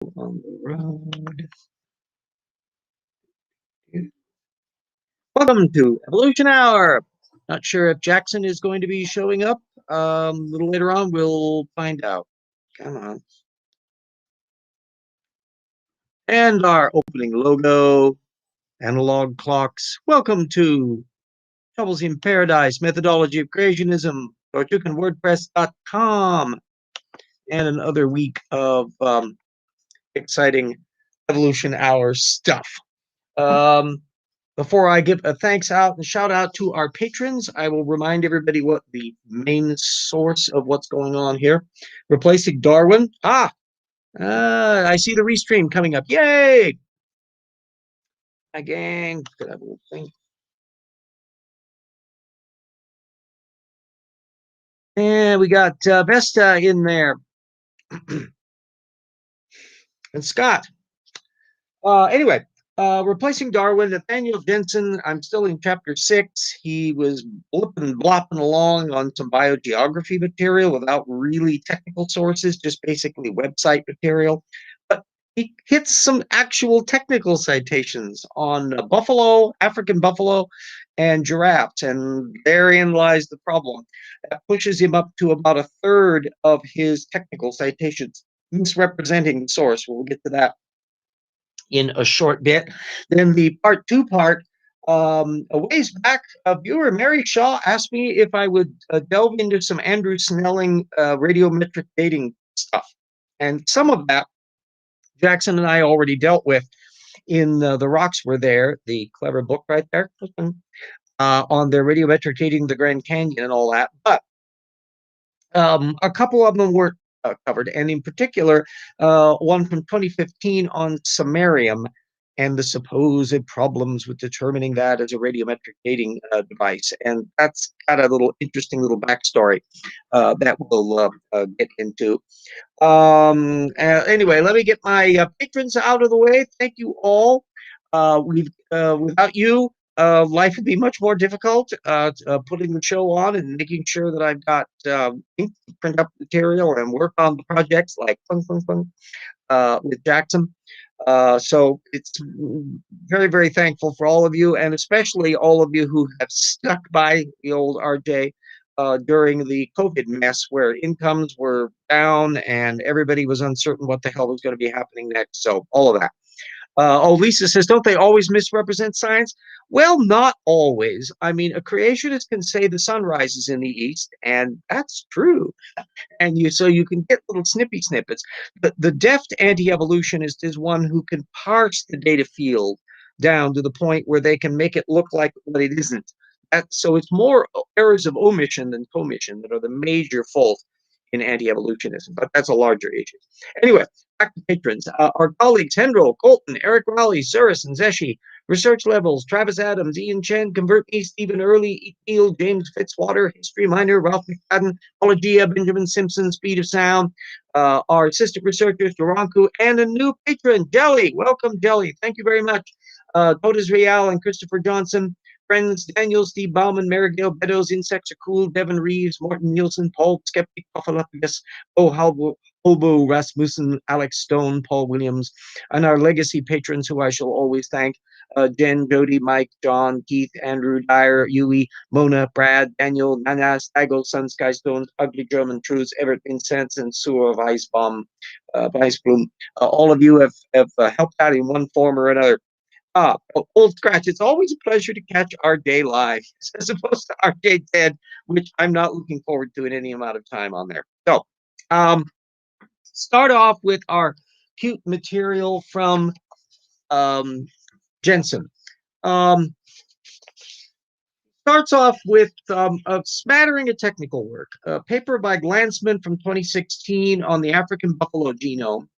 On the road. Welcome to Evolution Hour. Not sure if Jackson is going to be showing up. A little later on, we'll find out. Come on. And our opening logo, analog clocks. Welcome to Troubles in Paradise, Methodology of Creationism, TortuganWordPress.com, and another week of exciting Evolution Hour stuff. Before I give a thanks out and shout out to our patrons, I will remind everybody what the main source of what's going on here. Replacing Darwin. I see the restream coming up. Yay! My gang. Could have a little thing. And we got Vesta in there. And Scott. Anyway, replacing Darwin, Nathaniel Jeanson. I'm still in chapter 6. He was blopping along on some biogeography material without really technical sources, just basically website material. But he hits some actual technical citations on buffalo, African buffalo, and giraffes. And therein lies the problem. That pushes him up to about a third of his technical citations, misrepresenting the source. We'll get to that in a short bit. Then the part 2 part, a ways back, a viewer, Mary Shaw, asked me if I would delve into some Andrew Snelling radiometric dating stuff. And some of that, Jackson and I already dealt with in The Rocks Were There, the clever book right there, on their radiometric dating the Grand Canyon and all that. But a couple of them weren't covered, and in particular, one from 2015 on samarium and the supposed problems with determining that as a radiometric dating device. And that's got a little interesting little backstory that we'll get into. Anyway, let me get my patrons out of the way. Thank you all. Without you, life would be much more difficult putting the show on and making sure that I've got ink to print up material and work on the projects like with Jackson. So it's very, very thankful for all of you, and especially all of you who have stuck by the old RJ during the COVID mess where incomes were down and everybody was uncertain what the hell was going to be happening next. So all of that. Lisa says, don't they always misrepresent science? Well, not always. I mean, a creationist can say the sun rises in the east, and that's true. And so you can get little snippets. But the deft anti-evolutionist is one who can parse the data field down to the point where they can make it look like what it isn't. So it's more errors of omission than commission that are the major fault in anti-evolutionism, but that's a larger issue. Anyway, back to patrons. Our colleagues, Hendrel, Colton, Eric Rowley, Suris, and Zeshi, Research Levels, Travis Adams, Ian Chen, Convert Me, Stephen Early, Eel, James Fitzwater, History Minor, Ralph McFadden, Ologia, Benjamin Simpson, Speed of Sound, our assistant researchers, Duranku, and a new patron, Jelly. Welcome, Jelly. Thank you very much. Todas Real and Christopher Johnson. Friends, Daniel, Steve Bauman, Marigale, Beddoes, Insects Are Cool, Devin Reeves, Morton Nielsen, Paul Skeptic, Puffalophagus, Hobo, Rasmussen, Alex Stone, Paul Williams, and our legacy patrons who I shall always thank, Jen, Jody, Mike, John, Keith, Andrew, Dyer, Yui, Mona, Brad, Daniel, Nana, Stagel, Sun, Sky Stones, Ugly German Truths, Everett Vincent, and Sewer of Icebloom. All of you have helped out in one form or another. Old Scratch, it's always a pleasure to catch RJ live as opposed to RJ dead, which I'm not looking forward to in any amount of time on there. So, start off with our cute material from Jeanson. Starts off with a smattering of technical work. A paper by Glansman from 2016 on the African buffalo genome,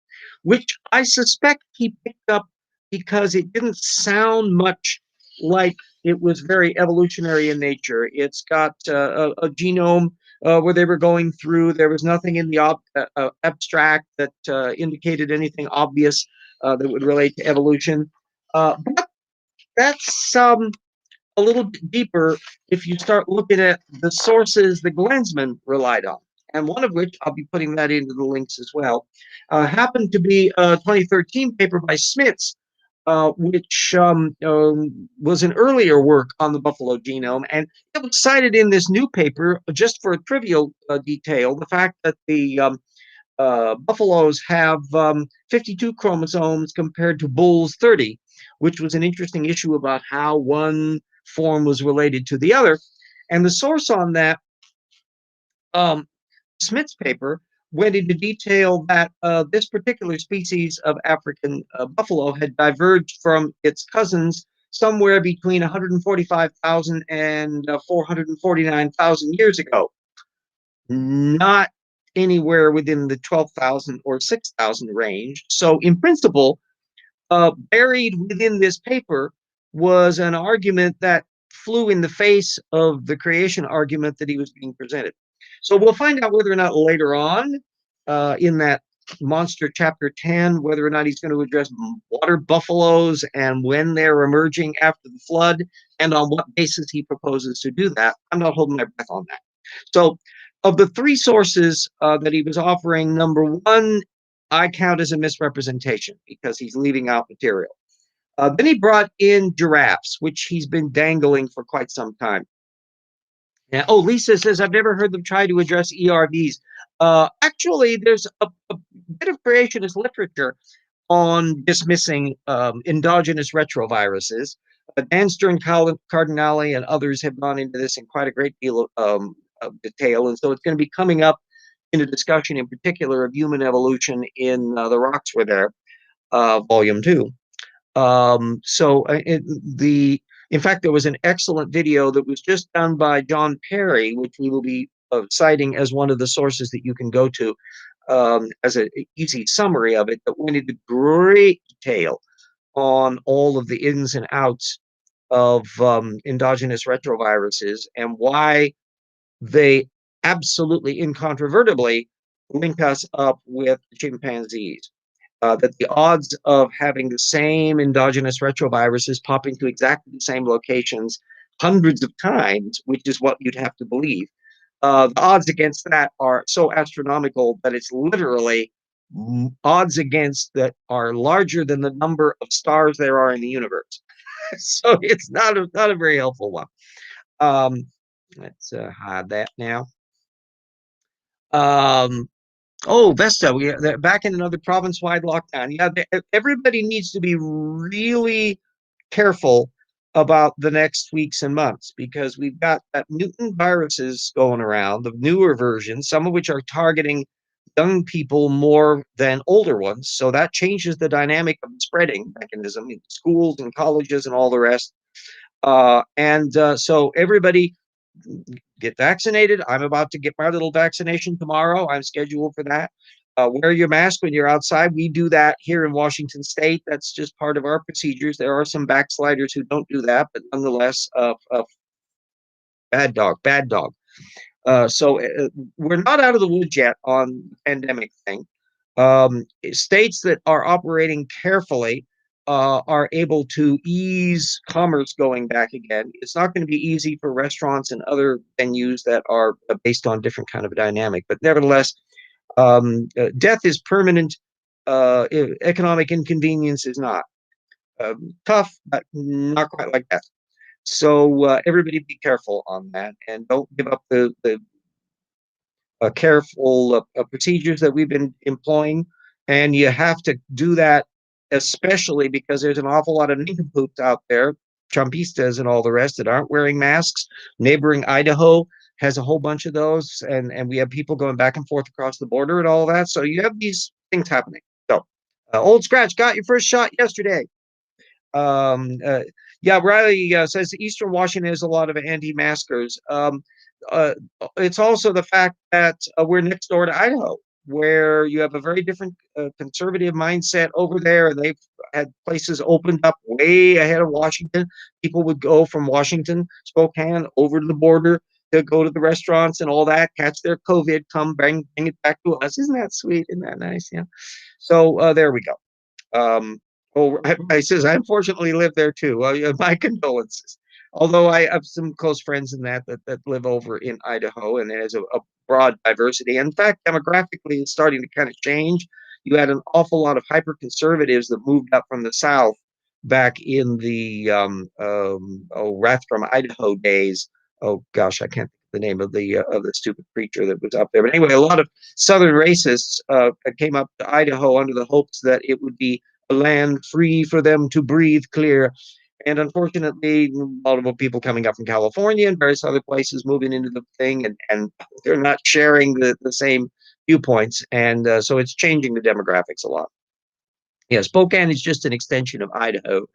which I suspect he picked up because it didn't sound much like it was very evolutionary in nature. It's got a genome where they were going through. There was nothing in the abstract that indicated anything obvious that would relate to evolution. But that's a little bit deeper if you start looking at the sources the Glansman relied on. and one of which I'll be putting that into the links as well, happened to be a 2013 paper by Smits, which was an earlier work on the buffalo genome, and it was cited in this new paper just for a trivial detail, the fact that the buffaloes have 52 chromosomes compared to bulls' 30, which was an interesting issue about how one form was related to the other. And the source on that, Smith's paper, went into detail that this particular species of African buffalo had diverged from its cousins somewhere between 145,000 and 449,000 years ago, not anywhere within the 12,000 or 6,000 range. So, in principle, buried within this paper was an argument that flew in the face of the creation argument that he was being presented. So we'll find out whether or not later on in that monster chapter 10, whether or not he's going to address water buffaloes and when they're emerging after the flood and on what basis he proposes to do that. I'm not holding my breath on that. So of the three sources that he was offering, number one, I count as a misrepresentation because he's leaving out material. Then he brought in giraffes, which he's been dangling for quite some time. Yeah. Oh, Lisa says, I've never heard them try to address ERVs. Actually, there's a bit of creationist literature on dismissing endogenous retroviruses. Dan Stern Cardinale and others have gone into this in quite a great deal of detail. And so it's going to be coming up in a discussion in particular of human evolution in The Rocks Were There, Volume 2. In fact, there was an excellent video that was just done by John Perry, which we will be citing as one of the sources that you can go to as an easy summary of it, that went into great detail on all of the ins and outs of endogenous retroviruses and why they absolutely incontrovertibly link us up with chimpanzees. That the odds of having the same endogenous retroviruses popping to exactly the same locations hundreds of times, which is what you'd have to believe, the odds against that are so astronomical that it's literally odds against that are larger than the number of stars there are in the universe. So it's not a very helpful one. Let's hide that now. Oh, Vesta, they're back in another province-wide lockdown. Yeah, everybody needs to be really careful about the next weeks and months because we've got that mutant viruses going around, the newer versions, some of which are targeting young people more than older ones. So that changes the dynamic of the spreading mechanism in schools and colleges and all the rest. So everybody get vaccinated. I'm about to get my little vaccination tomorrow. I'm scheduled for that. Wear your mask when you're outside. We do that here in Washington State. That's just part of our procedures. There are some backsliders who don't do that, but nonetheless, bad dog, bad dog. So we're not out of the woods yet on the pandemic thing. States that are operating carefully are able to ease commerce going back again. It's not going to be easy for restaurants and other venues that are based on different kind of a dynamic, but nevertheless, death is permanent. Economic inconvenience is not. Tough, but not quite like that. So everybody be careful on that and don't give up the careful procedures that we've been employing. And you have to do that, especially because there's an awful lot of nincompoops out there, Trumpistas and all the rest, that aren't wearing masks. Neighboring Idaho has a whole bunch of those, and we have people going back and forth across the border and all that. So you have these things happening. So Old Scratch got your first shot yesterday. Yeah, Riley says Eastern Washington has a lot of anti-maskers. It's also the fact that we're next door to Idaho, where you have a very different conservative mindset over there, and they've had places opened up way ahead of Washington. People would go from Washington, Spokane, over to the border to go to the restaurants and all that, catch their COVID, come bring it back to us. Isn't that sweet? Isn't that nice? Yeah. So there we go. Oh, I says I unfortunately live there too. Well, my condolences. Although I have some close friends in that live over in Idaho, and there's a broad diversity. In fact, demographically, it's starting to kind of change. You had an awful lot of hyper conservatives that moved up from the South back in the Rathdrum, Idaho days. Oh gosh, I can't think of the name of the stupid preacher that was up there. But anyway, a lot of Southern racists came up to Idaho under the hopes that it would be a land free for them to breathe clear. And unfortunately, multiple people coming up from California and various other places moving into the thing, and they're not sharing the same viewpoints. And so it's changing the demographics a lot. Yeah, Spokane is just an extension of Idaho.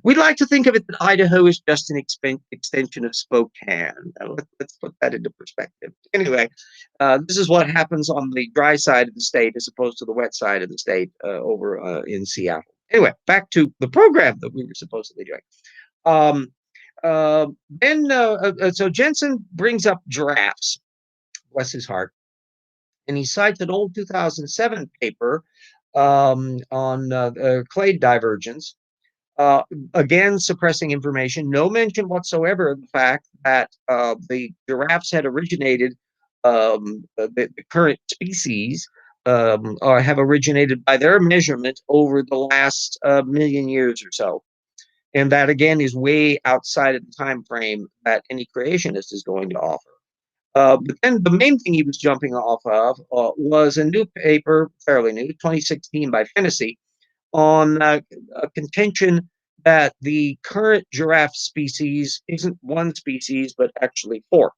We'd like to think of it that Idaho is just an extension of Spokane. Let's put that into perspective. Anyway, this is what happens on the dry side of the state as opposed to the wet side of the state over in Seattle. Anyway, back to the program that we were supposedly doing. Um, so Jeanson brings up giraffes, bless his heart, and he cites an old 2007 paper on clade divergence. Uh, Again, suppressing information. No mention whatsoever of the fact that the giraffes had originated, the current species have originated by their measurement over the last million years or so. And that, again, is way outside of the time frame that any creationist is going to offer. But then the main thing he was jumping off of was a new paper, fairly new, 2016 by Fennessy, on a contention that the current giraffe species isn't one species, but actually four.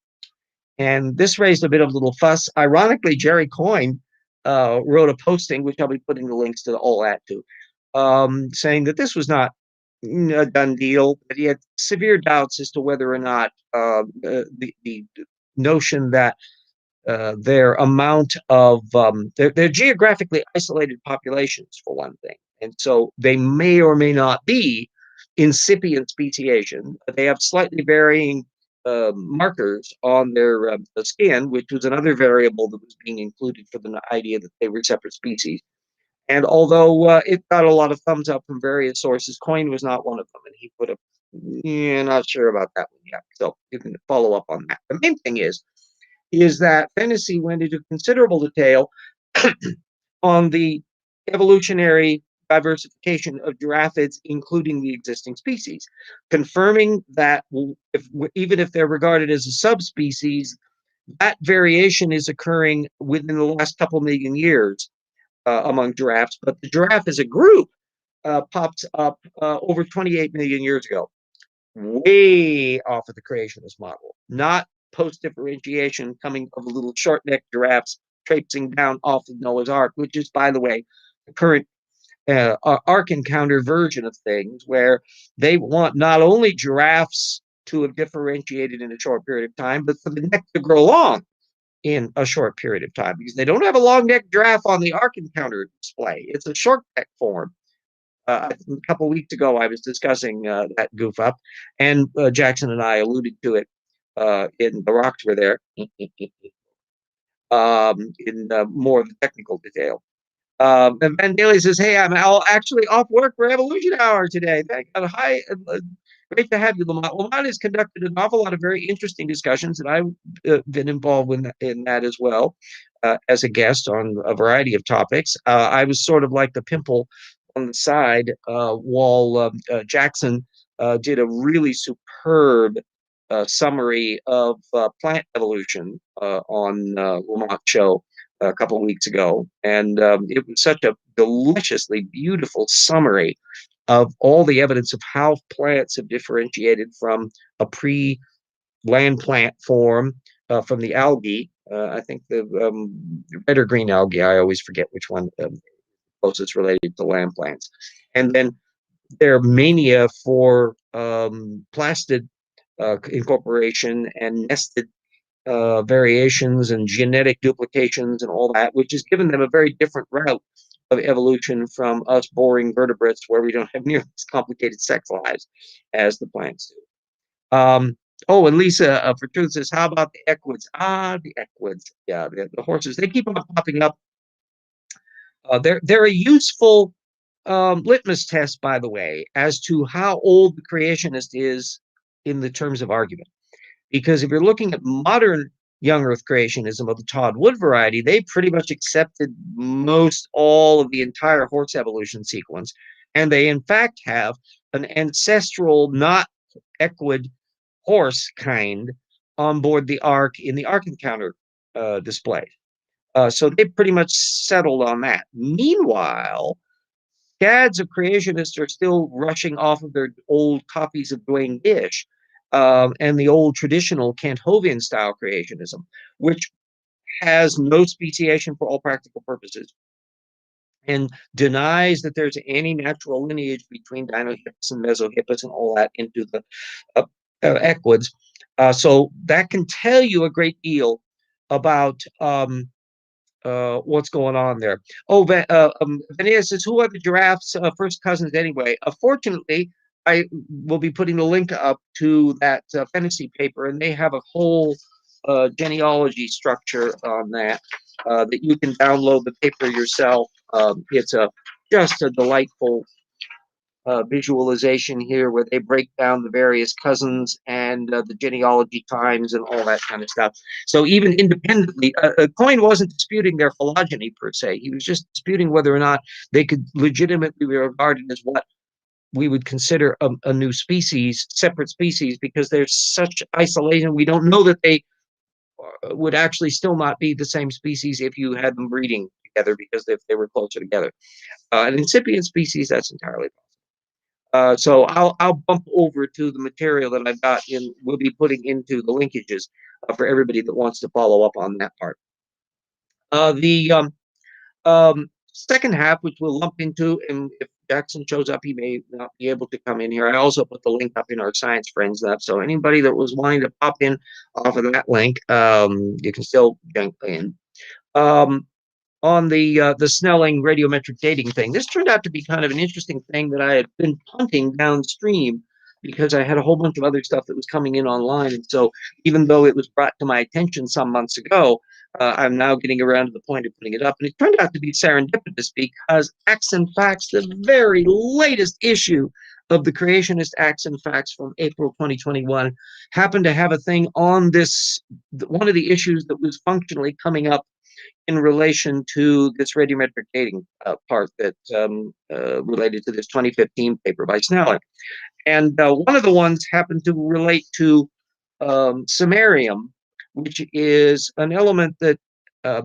And this raised a bit of a little fuss. Ironically, Jerry Coyne wrote a posting, which I'll be putting the links to all that to, saying that this was not a done deal, but he had severe doubts as to whether or not the notion that their amount of they're geographically isolated populations, for one thing, and so they may or may not be incipient speciation. They have slightly varying markers on their skin, which was another variable that was being included for the idea that they were separate species. And although it got a lot of thumbs up from various sources, Coyne was not one of them, and he put a not sure about that one yet. So you can follow up on that. The main thing is that Fennessy went into considerable detail on the evolutionary diversification of giraffids, including the existing species, confirming that even if they're regarded as a subspecies, that variation is occurring within the last couple million years among giraffes. But the giraffe as a group pops up over 28 million years ago, way off of the creationist model, not post-differentiation coming of little short-necked giraffes traipsing down off of Noah's Ark, which is, by the way, the current Ark Encounter version of things, where they want not only giraffes to have differentiated in a short period of time, but for the neck to grow long in a short period of time, because they don't have a long-necked giraffe on the Ark Encounter display. It's a short neck form. A couple of weeks ago, I was discussing that goof up, and Jackson and I alluded to it in the rocks were there in more of the technical detail. And Ben Daly says, "Hey, I'm actually off work for Evolution Hour today. Hi, great to have you, Lamont. Lamont has conducted an awful lot of very interesting discussions, and I've been involved in that as well as a guest on a variety of topics. I was sort of like the pimple on the side while Jackson did a really superb summary of plant evolution on Lamont's show a couple of weeks ago, and it was such a deliciously beautiful summary of all the evidence of how plants have differentiated from a pre-land plant form from the algae. I think the red or green algae, I always forget which one closest related to land plants. And then their mania for plastid incorporation and nested variations and genetic duplications and all that, which has given them a very different route of evolution from us boring vertebrates where we don't have nearly as complicated sex lives as the plants do. Oh, and Lisa for Truth says, how about the equids? The equids. Yeah, the horses. They keep on popping up. They're a useful litmus test, by the way, as to how old the creationist is in the terms of argument. Because if you're looking at modern young Earth creationism of the Todd Wood variety, they pretty much accepted most all of the entire horse evolution sequence. And they, in fact, have an ancestral, not equid horse kind on board the Ark in the Ark Encounter display. So they pretty much settled on that. Meanwhile, scads of creationists are still rushing off of their old copies of Dwayne Gish and the old traditional Kent Hovind style creationism, which has no speciation for all practical purposes and denies that there's any natural lineage between Dinohippus and Mesohippus and all that into the equids. So that can tell you a great deal about what's going on there. Oh, Vanessa says, who are the giraffes' first cousins anyway? Fortunately, I will be putting the link up to that fantasy paper, and they have a whole genealogy structure on that that you can download the paper yourself. It's just a delightful visualization here where they break down the various cousins and the genealogy times and all that kind of stuff. So even independently, Coyne wasn't disputing their phylogeny per se. He was just disputing whether or not they could legitimately be regarded as what we would consider a new species, separate species, because there's such isolation. We don't know that they would actually still not be the same species if you had them breeding together, because if they were closer together. An incipient species, that's entirely possible. So I'll bump over to the material that I've got in. We'll be putting into the linkages for everybody that wants to follow up on that part. The second half, which we'll lump into, and if Jackson shows up, he may not be able to come in here. I also put the link up in our Science Friends app, so anybody that was wanting to pop in off of that link, you can still jump in. On the Snelling radiometric dating thing. This turned out to be kind of an interesting thing that I had been punting downstream because I had a whole bunch of other stuff that was coming in online. And so even though it was brought to my attention some months ago, I'm now getting around to the point of putting it up. And it turned out to be serendipitous because Acts and Facts, the very latest issue of the Creationist Acts and Facts from April 2021, happened to have a thing on this, one of the issues that was functionally coming up in relation to this radiometric dating part that related to this 2015 paper by Snelling. And one of the ones happened to relate to samarium, which is an element that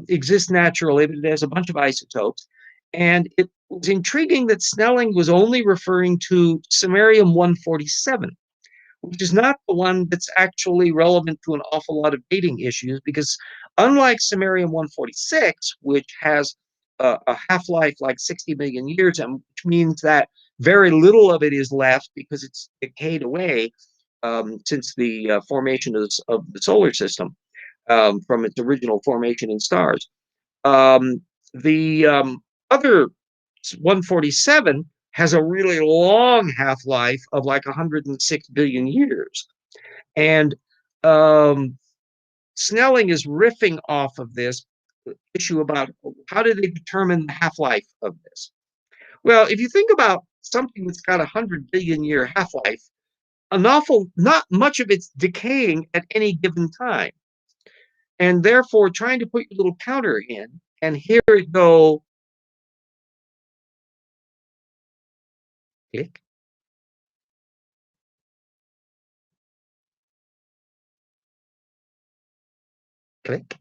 exists naturally, but it has a bunch of isotopes. And it was intriguing that Snelling was only referring to samarium 147, which is not the one that's actually relevant to an awful lot of dating issues, because unlike samarium 146, which has a half-life like 60 million years, and which means that very little of it is left because it's decayed away since the formation of the solar system from its original formation in stars. The other 147 has a really long half-life of like 106 billion years. And Snelling is riffing off of this issue about how do they determine the half-life of this? Well, if you think about something that's got 100 billion year half-life, not much of it's decaying at any given time. And therefore, trying to put your little counter in, and here it go, click, click.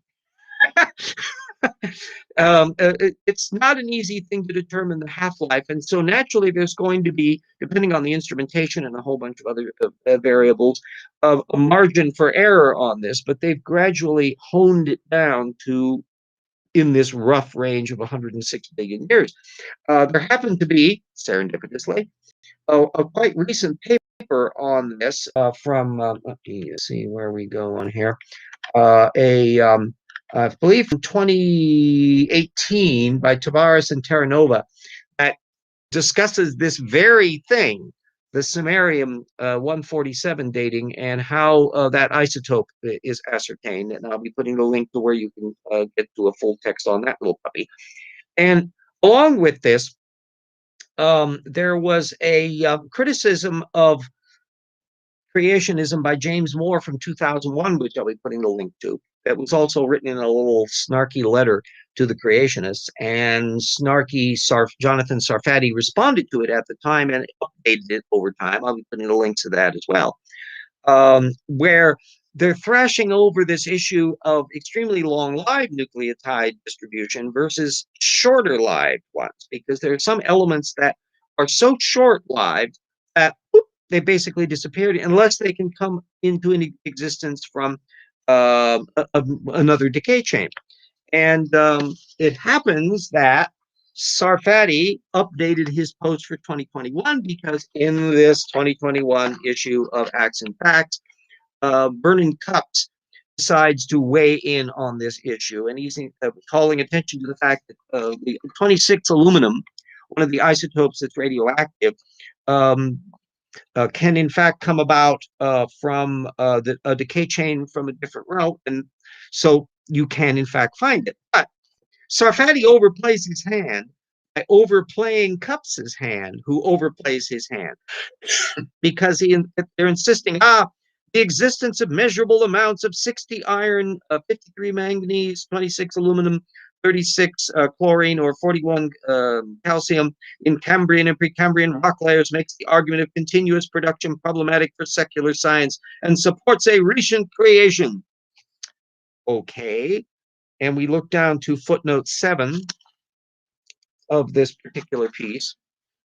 It's not an easy thing to determine the half-life, and so naturally there's going to be, depending on the instrumentation and a whole bunch of other variables, a margin for error on this, but they've gradually honed it down to in this rough range of 106 billion years. There happened to be, serendipitously, a quite recent paper on this from, let me see where we go on here, I believe from 2018 by Tavares and Terranova that discusses this very thing, the samarium 147 dating and how that isotope is ascertained. And I'll be putting the link to where you can get to a full text on that little puppy. And along with this, there was a criticism of Creationism by James Moore from 2001, which I'll be putting the link to. That was also written in a little snarky letter to the creationists, and snarky Jonathan Sarfati responded to it at the time and updated it over time. I'll be putting the links to that as well, where they're thrashing over this issue of extremely long-lived nucleotide distribution versus shorter-lived ones, because there are some elements that are so short-lived that they basically disappeared unless they can come into an existence from another decay chain. And it happens that Sarfati updated his post for 2021 because in this 2021 issue of Acts and Facts, Vernon Cups decides to weigh in on this issue, and he's calling attention to the fact that the 26 aluminum, one of the isotopes that's radioactive, can in fact come about from a decay chain from a different route, and so you can in fact find it. But Sarfati overplays his hand by overplaying Cups's hand, who overplays his hand, because they're insisting, the existence of measurable amounts of 60 iron, 53 manganese, 26 aluminum, 36 chlorine, or 41 calcium in Cambrian and Precambrian rock layers makes the argument of continuous production problematic for secular science and supports a recent creation. Okay, and we look down to footnote 7 of this particular piece,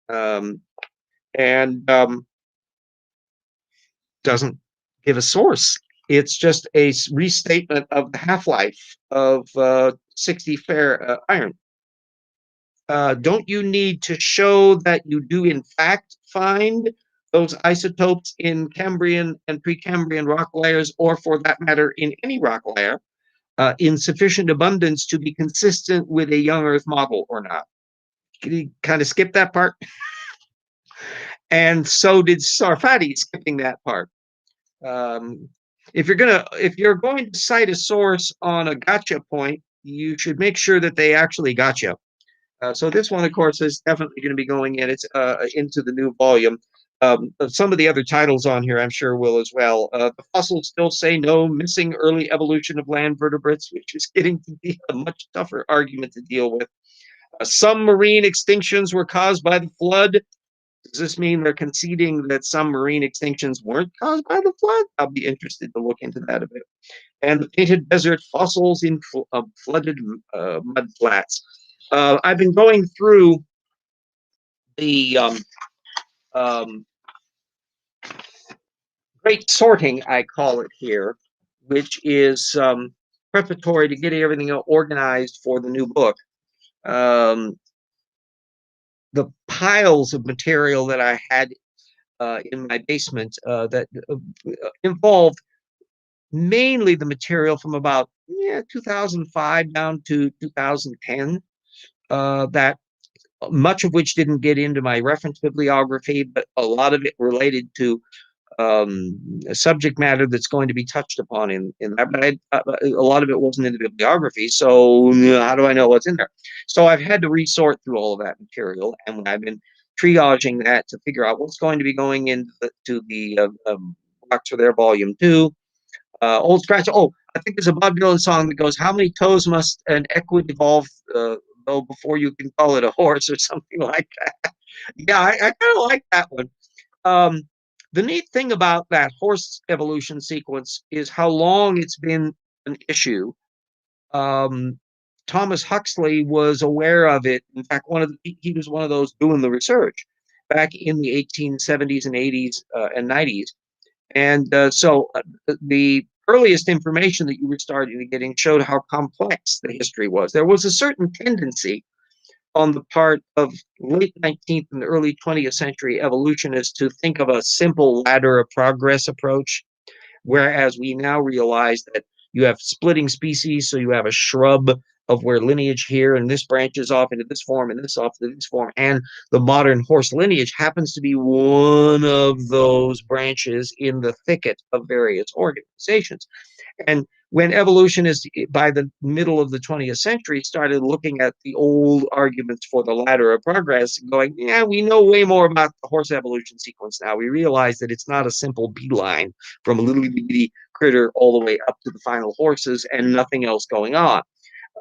and doesn't give a source. It's just a restatement of the half-life of 60 fair iron. Don't you need to show that you do in fact find those isotopes in Cambrian and Precambrian rock layers, or for that matter, in any rock layer, in sufficient abundance to be consistent with a young Earth model or not? Can you kind of skip that part? And so did Sarfati, skipping that part. If you're going to cite a source on a gotcha point, you should make sure that they actually gotcha. So this one, of course, is definitely going to be going in. It's into the new volume. Some of the other titles on here, I'm sure, will as well. The fossils still say no missing early evolution of land vertebrates, which is getting to be a much tougher argument to deal with. Some marine extinctions were caused by the flood. Does this mean they're conceding that some marine extinctions weren't caused by the flood? I'll be interested to look into that a bit. And the painted desert fossils in flooded mud flats. I've been going through the great sorting, I call it here, which is preparatory to getting everything organized for the new book. The piles of material that I had in my basement that involved mainly the material from about 2005 down to 2010, that much of which didn't get into my reference bibliography, but a lot of it related to subject matter that's going to be touched upon in that. But a lot of it wasn't in the bibliography, so how do I know what's in there? So I've had to resort through all of that material, and I've been triaging that to figure out what's going to be going into the box for their volume 2. Old Scratch. Oh, I think there's a Bob Dylan song that goes, "How many toes must an equid evolve though before you can call it a horse," or something like that. Yeah, I kind of like that one. The neat thing about that horse evolution sequence is how long it's been an issue. Thomas Huxley was aware of it. In fact, he was one of those doing the research back in the 1870s and 80s and 90s. And so the earliest information that you were starting to get in showed how complex the history was. There was a certain tendency on the part of late 19th and early 20th century evolutionists to think of a simple ladder of progress approach, whereas we now realize that you have splitting species, so you have a shrub of where lineage here, and this branches off into this form, and this off into this form, and the modern horse lineage happens to be one of those branches in the thicket of various organizations. And when evolutionists by the middle of the 20th century started looking at the old arguments for the ladder of progress and going, yeah, we know way more about the horse evolution sequence now. We realize that it's not a simple beeline from a little bitty critter all the way up to the final horses and nothing else going on.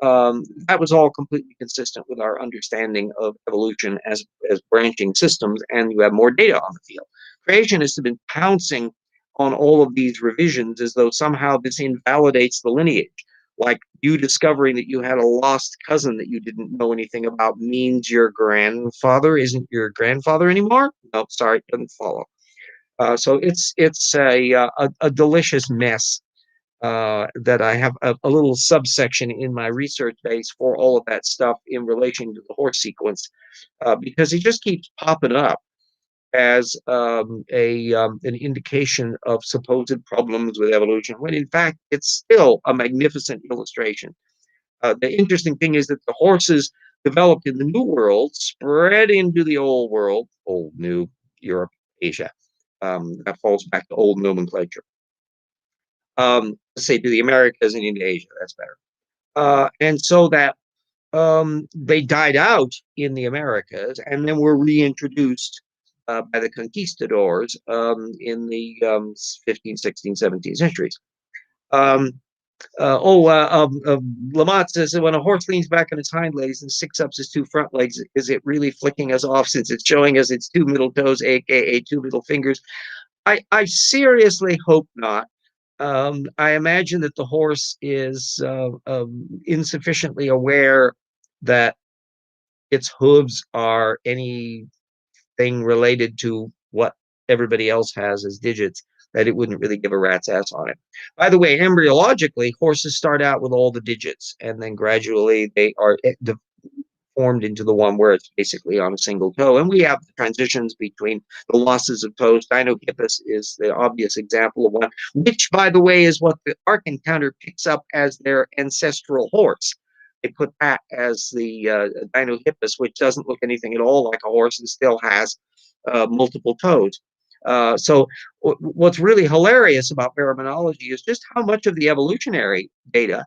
That was all completely consistent with our understanding of evolution as branching systems, and you have more data on the field. Creationists have been pouncing on all of these revisions as though somehow this invalidates the lineage. Like you discovering that you had a lost cousin that you didn't know anything about means your grandfather isn't your grandfather anymore? No, sorry, it doesn't follow. So it's a delicious mess that I have a little subsection in my research base for all of that stuff in relation to the horse sequence, because it just keeps popping up as an indication of supposed problems with evolution, when in fact it's still a magnificent illustration. The interesting thing is that the horses developed in the New World spread into the Old World, Old, New, Europe, Asia. That falls back to old nomenclature. Let's say to the Americas and into Asia, that's better. And so that they died out in the Americas and then were reintroduced by the conquistadors in the 15th, 16th, 17th centuries. Lamont says that when a horse leans back on its hind legs and sticks up its two front legs, is it really flicking us off since it's showing us its two middle toes, aka two middle fingers? I seriously hope not. I imagine that the horse is insufficiently aware that its hooves are anything related to what everybody else has as digits, that it wouldn't really give a rat's ass on it. By the way, embryologically, horses start out with all the digits, and then gradually they are formed into the one where it's basically on a single toe. And we have the transitions between the losses of toes. Dinohippus is the obvious example of one, which, by the way, is what the Ark Encounter picks up as their ancestral horse. They put that as the Dinohippus, which doesn't look anything at all like a horse and still has multiple toes. So what's really hilarious about baraminology is just how much of the evolutionary data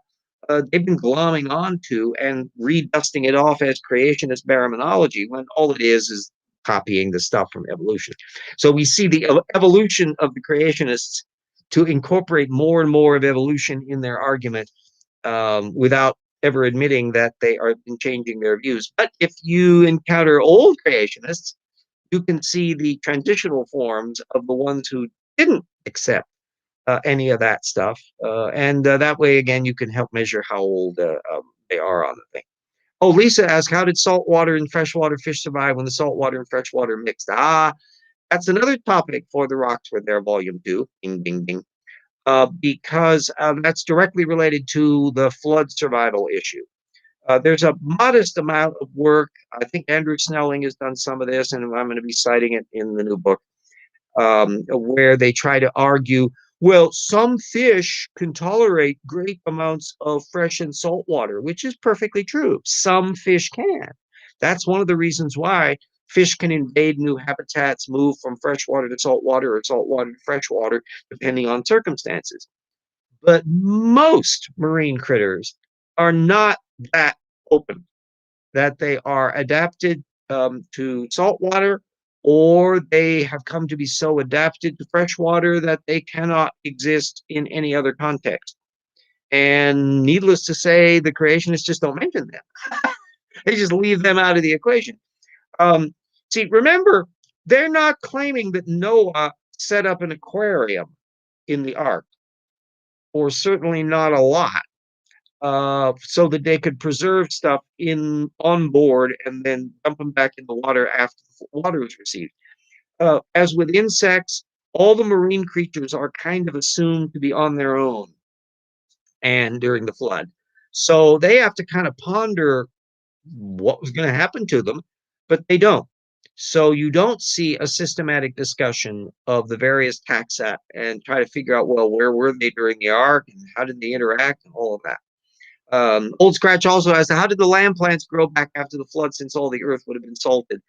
they've been glomming onto and redusting it off as creationist baraminology, when all it is copying the stuff from evolution. So we see the evolution of the creationists to incorporate more and more of evolution in their argument without ever admitting that they are changing their views. But if you encounter old creationists, you can see the transitional forms of the ones who didn't accept any of that stuff. And that way, again, you can help measure how old they are on the thing. Oh, Lisa asked, how did saltwater and freshwater fish survive when the saltwater and freshwater mixed? That's another topic for the Rocks Were There, Volume 2. Ding, ding, ding. Because that's directly related to the flood survival issue. There's a modest amount of work. I think Andrew Snelling has done some of this, and I'm going to be citing it in the new book, where they try to argue, well, some fish can tolerate great amounts of fresh and salt water, which is perfectly true. Some fish can. That's one of the reasons why fish can invade new habitats, move from freshwater to saltwater or saltwater to freshwater, depending on circumstances. But most marine critters are not that open, that they are adapted to saltwater, or they have come to be so adapted to freshwater that they cannot exist in any other context. And needless to say, the creationists just don't mention them. They just leave them out of the equation. See, remember, they're not claiming that Noah set up an aquarium in the ark, or certainly not a lot, so that they could preserve stuff on board and then dump them back in the water after the water was received. As with insects, all the marine creatures are kind of assumed to be on their own and during the flood. So they have to kind of ponder what was going to happen to them, but they don't. So you don't see a systematic discussion of the various taxa and try to figure out, well, where were they during the ark and how did they interact and all of that. Old Scratch also asked, how did the land plants grow back after the flood since all the earth would have been salted?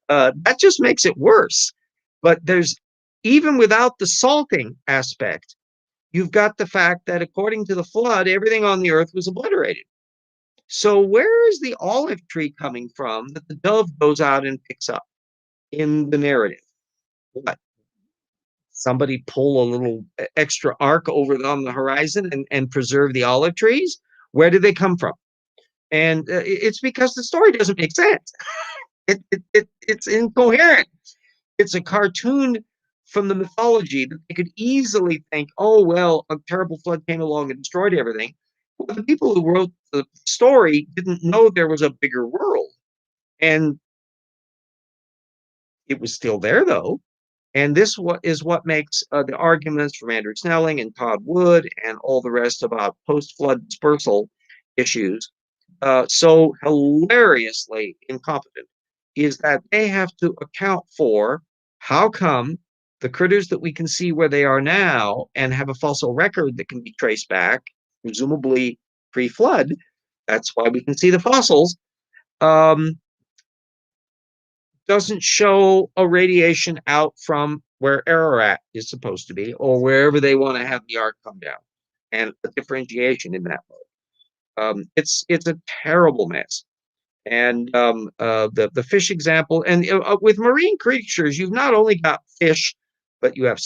That just makes it worse. But there's, even without the salting aspect, you've got the fact that according to the flood, everything on the earth was obliterated. So where is the olive tree coming from that the dove goes out and picks up in the narrative? What? Somebody pull a little extra arc over on the horizon and preserve the olive trees? Where did they come from? And it's because the story doesn't make sense. It's incoherent. It's a cartoon from the mythology that they could easily think, oh, well, a terrible flood came along and destroyed everything. Well, the people who wrote the story didn't know there was a bigger world. And it was still there, though. And this is what makes the arguments from Andrew Snelling and Todd Wood and all the rest about post-flood dispersal issues so hilariously incompetent, is that they have to account for how come the critters that we can see where they are now and have a fossil record that can be traced back, presumably pre-flood. That's why we can see the fossils. Doesn't show a radiation out from where Ararat is supposed to be, or wherever they want to have the arc come down, and a differentiation in that mode. It's a terrible mess. And the fish example, and with marine creatures, you've not only got fish, but you have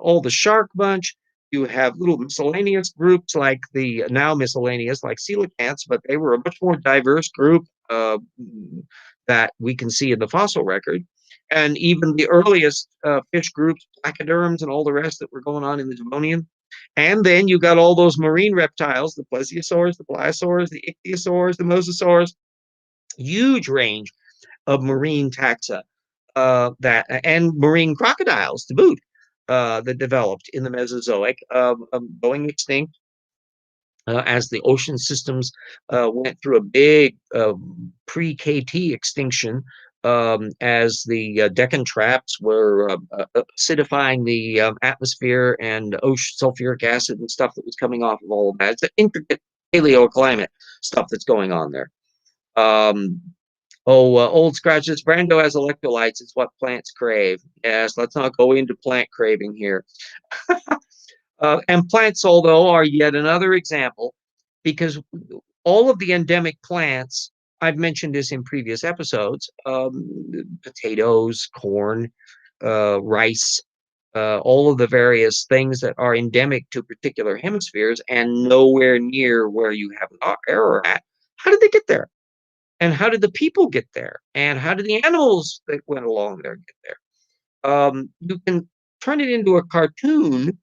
all the shark bunch. You have little miscellaneous groups like the now miscellaneous like coelacanths, but they were a much more diverse group that we can see in the fossil record. And even the earliest fish groups, placoderms and all the rest that were going on in the Devonian. And then you got all those marine reptiles, the plesiosaurs, the pliosaurs, the ichthyosaurs, the mosasaurs, huge range of marine taxa that and marine crocodiles to boot that developed in the Mesozoic, going extinct as the ocean systems went through a big pre-KT extinction as the Deccan traps were acidifying the atmosphere and ocean sulfuric acid and stuff that was coming off of all of that. It's an intricate paleoclimate stuff that's going on there. Old scratches. Brando has electrolytes. It's what plants crave. Yes, let's not go into plant craving here. And plants, although, are yet another example, because all of the endemic plants, I've mentioned this in previous episodes, potatoes, corn, rice, all of the various things that are endemic to particular hemispheres and nowhere near where you have an error at. How did they get there? And how did the people get there? And how did the animals that went along there get there? You can turn it into a cartoon,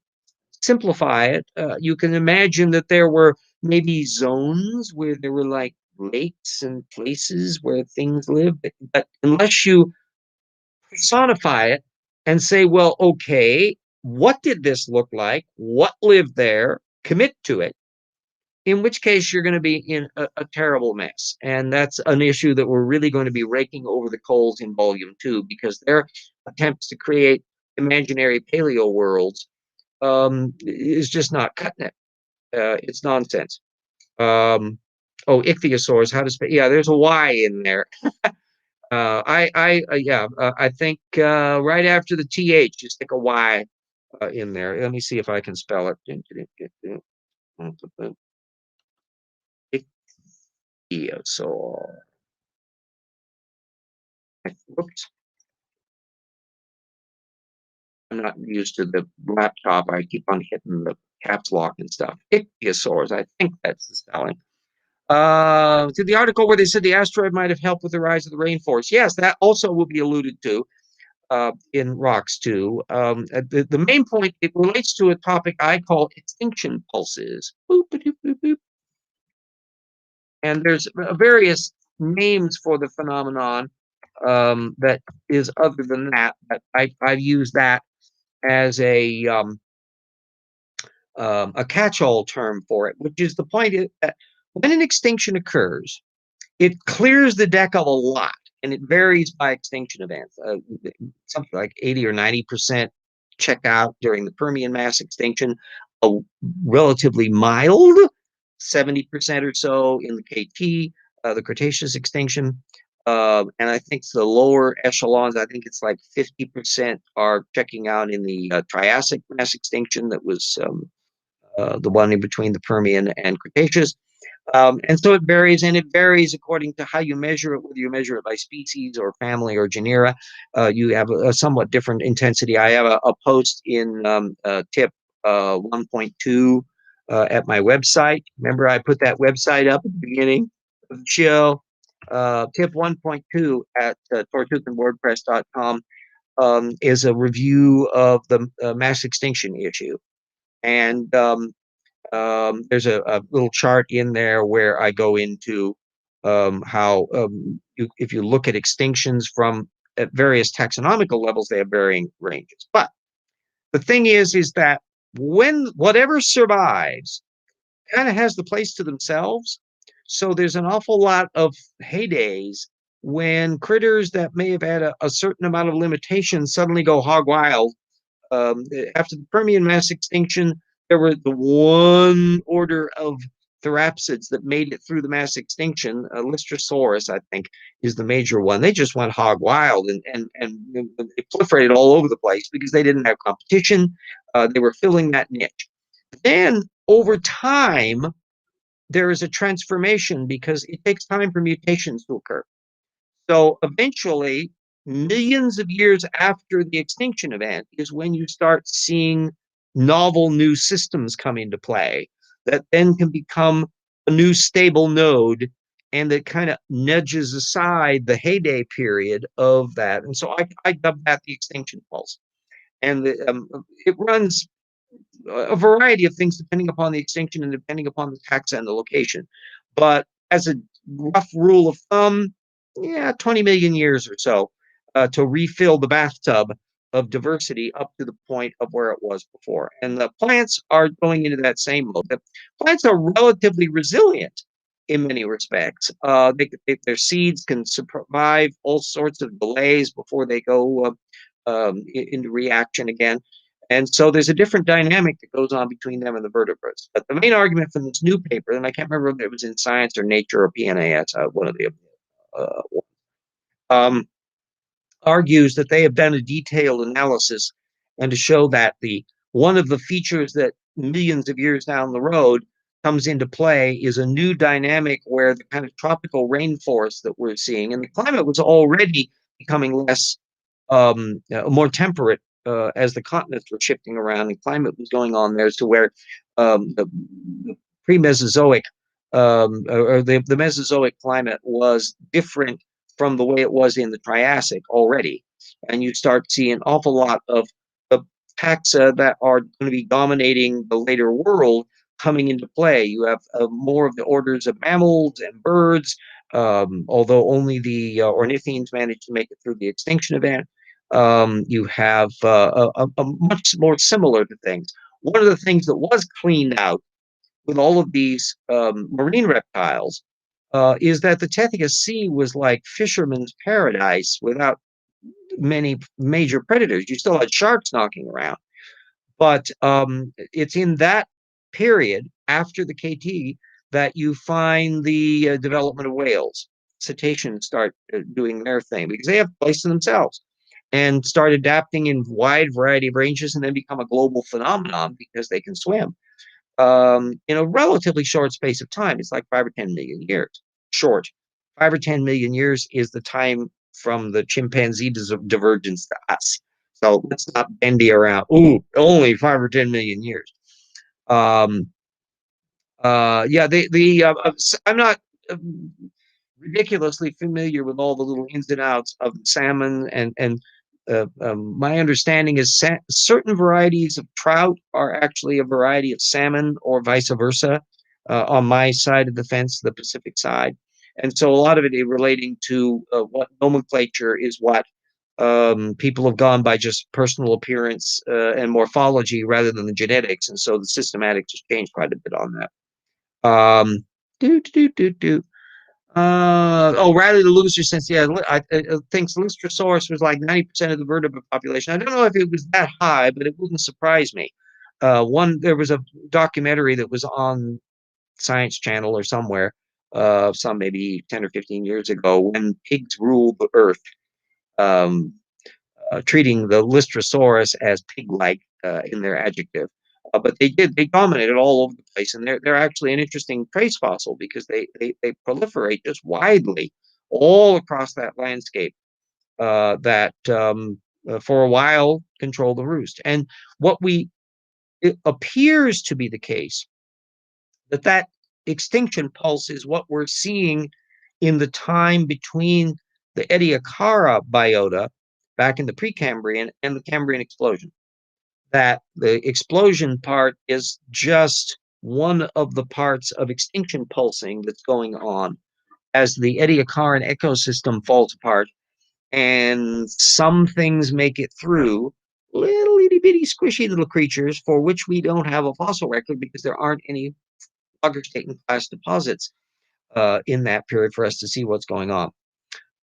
simplify it. You can imagine that there were maybe zones where there were like lakes and places where things lived. But unless you personify it and say, well, okay, what did this look like? What lived there? Commit to it. In which case you're going to be in a terrible mess. And that's an issue that we're really going to be raking over the coals in volume 2, because their attempts to create imaginary paleo worlds is just not cutting it. It's nonsense. Ichthyosaurs, how to spell? Yeah, there's a Y in there. I think right after the TH, you stick a Y in there. Let me see if I can spell it. Ichthyosaur. Whoops. I'm not used to the laptop. I keep on hitting the caps lock and stuff. Ichthyosaurs. I think that's the spelling. To the article where they said the asteroid might have helped with the rise of the rainforest. Yes, that also will be alluded to in Rocks 2. The main point, it relates to a topic I call extinction pulses. Boop, boop, boop, boop. And there's various names for the phenomenon that is other than that. But I've used that as a catch-all term for it, which is the point is that when an extinction occurs, it clears the deck of a lot, and it varies by extinction events. Something like 80 or 90% check out during the Permian mass extinction, a relatively mild 70% or so in the KT, the Cretaceous extinction. And I think the lower echelons, I think it's like 50% are checking out in the Triassic mass extinction that was the one in between the Permian and Cretaceous. And so it varies, and it varies according to how you measure it, whether you measure it by species or family or genera. You have a somewhat different intensity. I have a post in tip 1.2 at my website. Remember, I put that website up at the beginning of the show. Tip 1.2 at tortuganwordpress.com is a review of the mass extinction issue. And there's a little chart in there where I go into how if you look at extinctions from at various taxonomical levels, they have varying ranges. But the thing is that when whatever survives kind of has the place to themselves. So there's an awful lot of heydays when critters that may have had a certain amount of limitations suddenly go hog wild. After the Permian mass extinction, there were the one order of therapsids that made it through the mass extinction. Lystrosaurus, I think, is the major one. They just went hog wild and they proliferated all over the place because they didn't have competition. They were filling that niche. Then over time, there is a transformation because it takes time for mutations to occur. So eventually, millions of years after the extinction event is when you start seeing novel new systems come into play that then can become a new stable node and that kind of nudges aside the heyday period of that. And so I dub that the extinction pulse. And it runs a variety of things depending upon the extinction and depending upon the taxa and the location. But as a rough rule of thumb, yeah, 20 million years or so to refill the bathtub of diversity up to the point of where it was before. And the plants are going into that same mode. The plants are relatively resilient in many respects. Their seeds can survive all sorts of delays before they go into reaction again. And so there's a different dynamic that goes on between them and the vertebrates. But the main argument from this new paper, and I can't remember if it was in Science or Nature or PNAS, one of the um, argues that they have done a detailed analysis and to show that the one of the features that millions of years down the road comes into play is a new dynamic where the kind of tropical rainforest that we're seeing, and the climate was already becoming less more temperate as the continents were shifting around and climate was going on there, to where the pre-Mesozoic or the Mesozoic climate was different from the way it was in the Triassic already. And you start seeing an awful lot of the taxa that are going to be dominating the later world coming into play. You have more of the orders of mammals and birds, although only the ornithines managed to make it through the extinction event. You have a much more similar to things. One of the things that was cleaned out with all of these marine reptiles is that the Tethys Sea was like fisherman's paradise without many major predators. You still had sharks knocking around, but it's in that period after the KT that you find the development of whales. Cetaceans start doing their thing because they have a place to themselves and start adapting in wide variety of ranges and then become a global phenomenon because they can swim in a relatively short space of time. It's like 5 or 10 million years. Short. 5 or 10 million years is the time from the chimpanzee divergence to us. So let's not bendy around. Ooh, only 5 or 10 million years. Yeah, I'm not ridiculously familiar with all the little ins and outs of salmon, and my understanding is certain varieties of trout are actually a variety of salmon, or vice versa, on my side of the fence, the Pacific side. And so a lot of it is relating to what nomenclature is what. People have gone by just personal appearance and morphology rather than the genetics, and so the systematics has changed quite a bit on that. Do do do do. Rather the looser sense, yeah, I think Lystrosaurus was like 90% of the vertebrate population. I don't know if it was that high, but it wouldn't surprise me. There was a documentary that was on Science Channel or somewhere, some maybe 10 or 15 years ago, when pigs ruled the earth, treating the Lystrosaurus as pig-like in their adjective. But they dominated all over the place, and they're actually an interesting trace fossil because they proliferate just widely all across that landscape that for a while control the roost. And it appears to be the case that extinction pulse is what we're seeing in the time between the Ediacara biota back in the Precambrian and the Cambrian explosion. That the explosion part is just one of the parts of extinction pulsing that's going on as the Ediacaran ecosystem falls apart, and some things make it through, little itty bitty squishy little creatures for which we don't have a fossil record because there aren't any Lagerstätten class deposits in that period for us to see what's going on.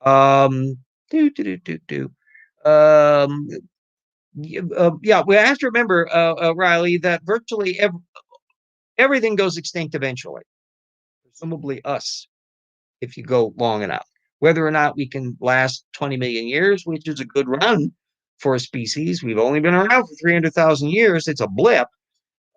Um, do, do, do, do, do. Yeah, we have to remember, Riley, that virtually everything goes extinct eventually, presumably us, if you go long enough. Whether or not we can last 20 million years, which is a good run for a species, we've only been around for 300,000 years, it's a blip.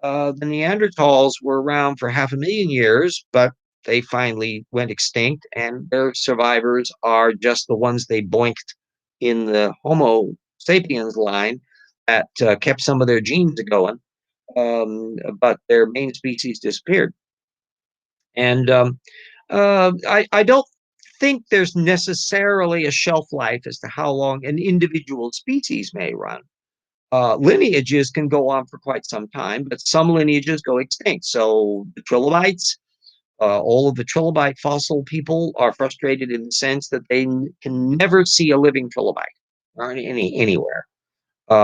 The Neanderthals were around for 500,000 years, but they finally went extinct, and their survivors are just the ones they boinked in the Homo sapiens line that kept some of their genes going, but their main species disappeared. And I don't think there's necessarily a shelf life as to how long an individual species may run. Lineages can go on for quite some time, but some lineages go extinct. So the trilobites, all of the trilobite fossil people are frustrated in the sense that they can never see a living trilobite or anywhere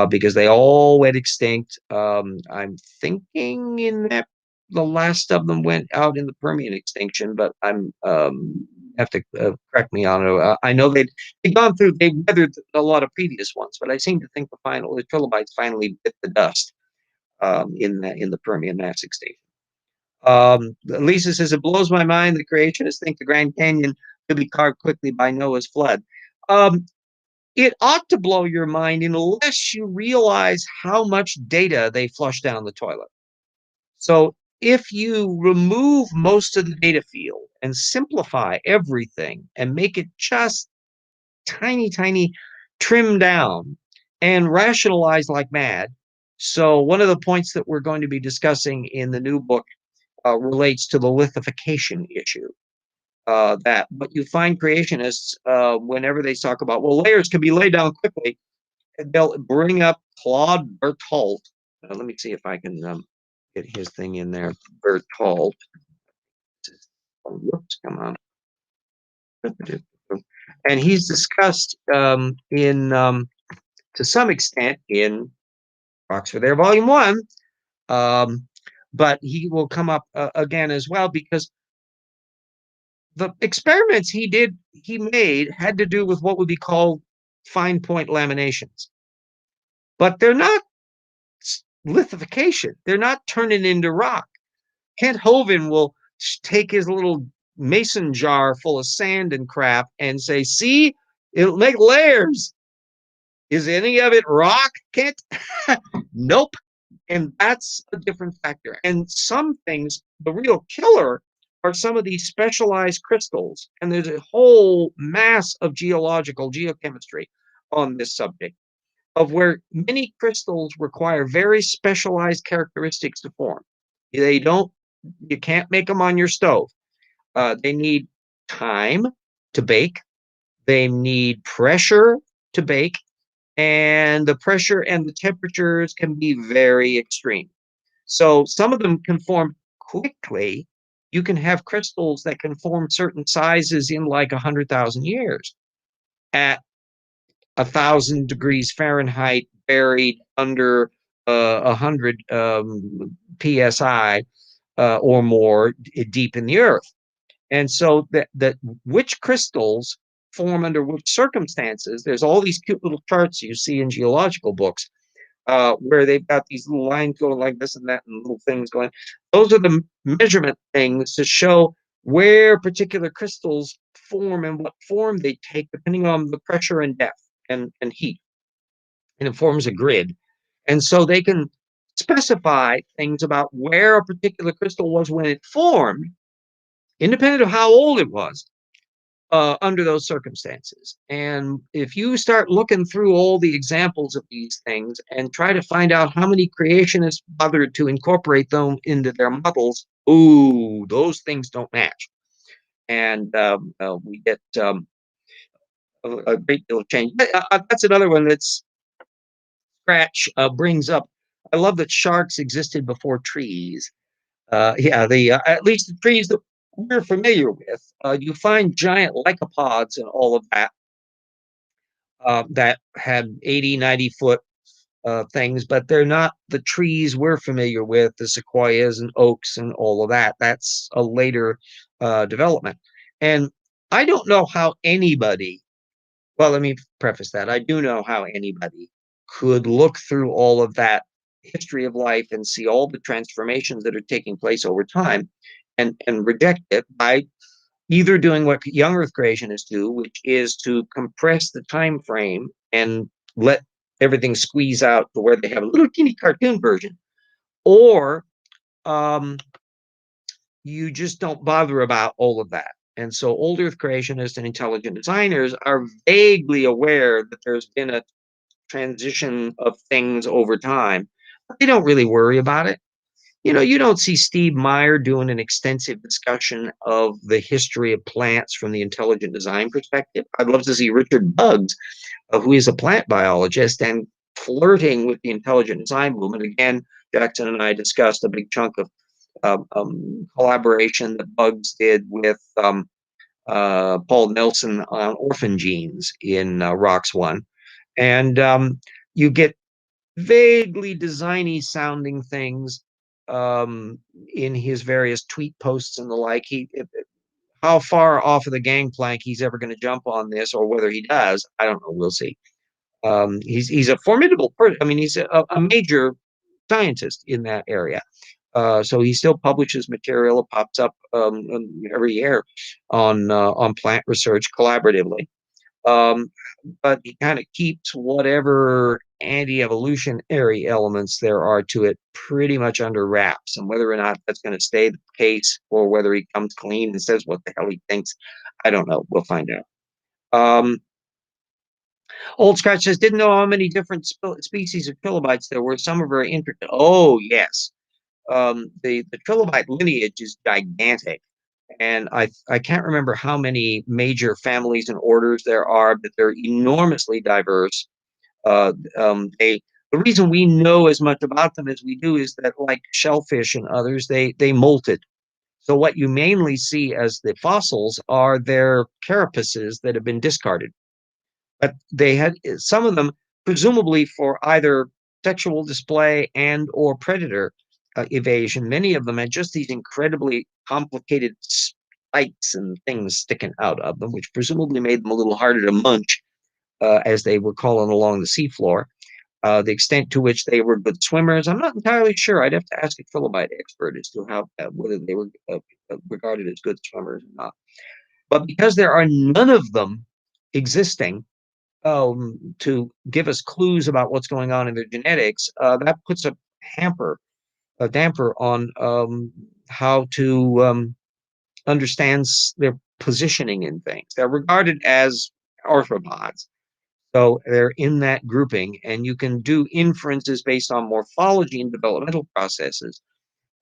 because they all went extinct. I'm thinking in that the last of them went out in the Permian extinction, but I'm have to correct me on it. I know they'd gone through, they weathered a lot of previous ones, but I seem to think the trilobites finally bit the dust in the Permian mass extinction. Lisa says, it blows my mind that creationists think the Grand Canyon could be carved quickly by Noah's flood. It ought to blow your mind unless you realize how much data they flush down the toilet. So if you remove most of the data field and simplify everything and make it just tiny, trimmed down and rationalize like mad. So one of the points that we're going to be discussing in the new book relates to the lithification issue. That what you find creationists, whenever they talk about, well, layers can be laid down quickly, they'll bring up Claude Berthold. Let me see if I can get his thing in there. Berthold. Whoops, come on. And he's discussed to some extent in Rocks for There, Volume 1, but he will come up again as well because the experiments he made had to do with what would be called fine point laminations. But they're not lithification. They're not turning into rock. Kent Hovind will take his little mason jar full of sand and crap and say, see, it'll make layers. Is any of it rock, Kent? Nope. And that's a different factor. And some things, the real killer are some of these specialized crystals. And there's a whole mass of geochemistry on this subject, of where many crystals require very specialized characteristics to form. You can't make them on your stove. They need time to bake. They need pressure to bake. And the pressure and the temperatures can be very extreme. So some of them can form quickly. You can have crystals that can form certain sizes in like 100,000 years at 1,000 degrees Fahrenheit, buried under 100 psi or more deep in the earth. And so that which crystals form under which circumstances, there's all these cute little charts you see in geological books where they've got these little lines going like this and that and little things going. Those are the measurement things to show where particular crystals form and what form they take depending on the pressure and depth and heat. And it forms a grid. And so they can specify things about where a particular crystal was when it formed, independent of how old it was, under those circumstances. And if you start looking through all the examples of these things and try to find out how many creationists bothered to incorporate them into their models, ooh, those things don't match. And we get a great deal of change. That's another one that's Scratch brings up. I love that sharks existed before trees. Yeah, at least the trees that we're familiar with. You find giant lycopods and all of that that had 80, 90-foot things, but they're not the trees we're familiar with, the sequoias and oaks and all of that. That's a later development. And I don't know how anybody, well, let me preface that. I do know how anybody could look through all of that history of life and see all the transformations that are taking place over time and reject it by either doing what young Earth creationists do, which is to compress the time frame and let everything squeeze out to where they have a little teeny cartoon version, or you just don't bother about all of that. And so old Earth creationists and intelligent designers are vaguely aware that there's been a transition of things over time, but they don't really worry about it. You don't see Steve Meyer doing an extensive discussion of the history of plants from the intelligent design perspective. I'd love to see Richard Buggs, who is a plant biologist and flirting with the intelligent design movement. Again, Jackson and I discussed a big chunk of collaboration that Buggs did with Paul Nelson on orphan genes in Rocks One. And you get vaguely designy sounding things in his various tweet posts and the like. How far off of the gangplank he's ever going to jump on this, or whether he does, I don't know. We'll see. He's a formidable person. I mean, he's a major scientist in that area. So he still publishes material. It pops up every year on plant research collaboratively. But he kind of keeps whatever anti-evolutionary elements there are to it pretty much under wraps. And whether or not that's going to stay the case, or whether he comes clean and says what the hell he thinks, I don't know. We'll find out. Old Scratch says, didn't know how many different species of trilobites there were. Some are very intricate. Oh, yes. The trilobite lineage is gigantic. And I can't remember how many major families and orders there are, but they're enormously diverse. The reason we know as much about them as we do is that, like shellfish and others, they molted. So what you mainly see as the fossils are their carapaces that have been discarded. But they had some of them, presumably for either sexual display and or predator evasion. Many of them had just these incredibly complicated spikes and things sticking out of them, which presumably made them a little harder to munch as they were crawling along the seafloor. The extent to which they were good swimmers, I'm not entirely sure. I'd have to ask a trilobite expert as to how whether they were regarded as good swimmers or not. But because there are none of them existing to give us clues about what's going on in their genetics, that puts a damper on how to understand their positioning in things. They're regarded as arthropods. So they're in that grouping, and you can do inferences based on morphology and developmental processes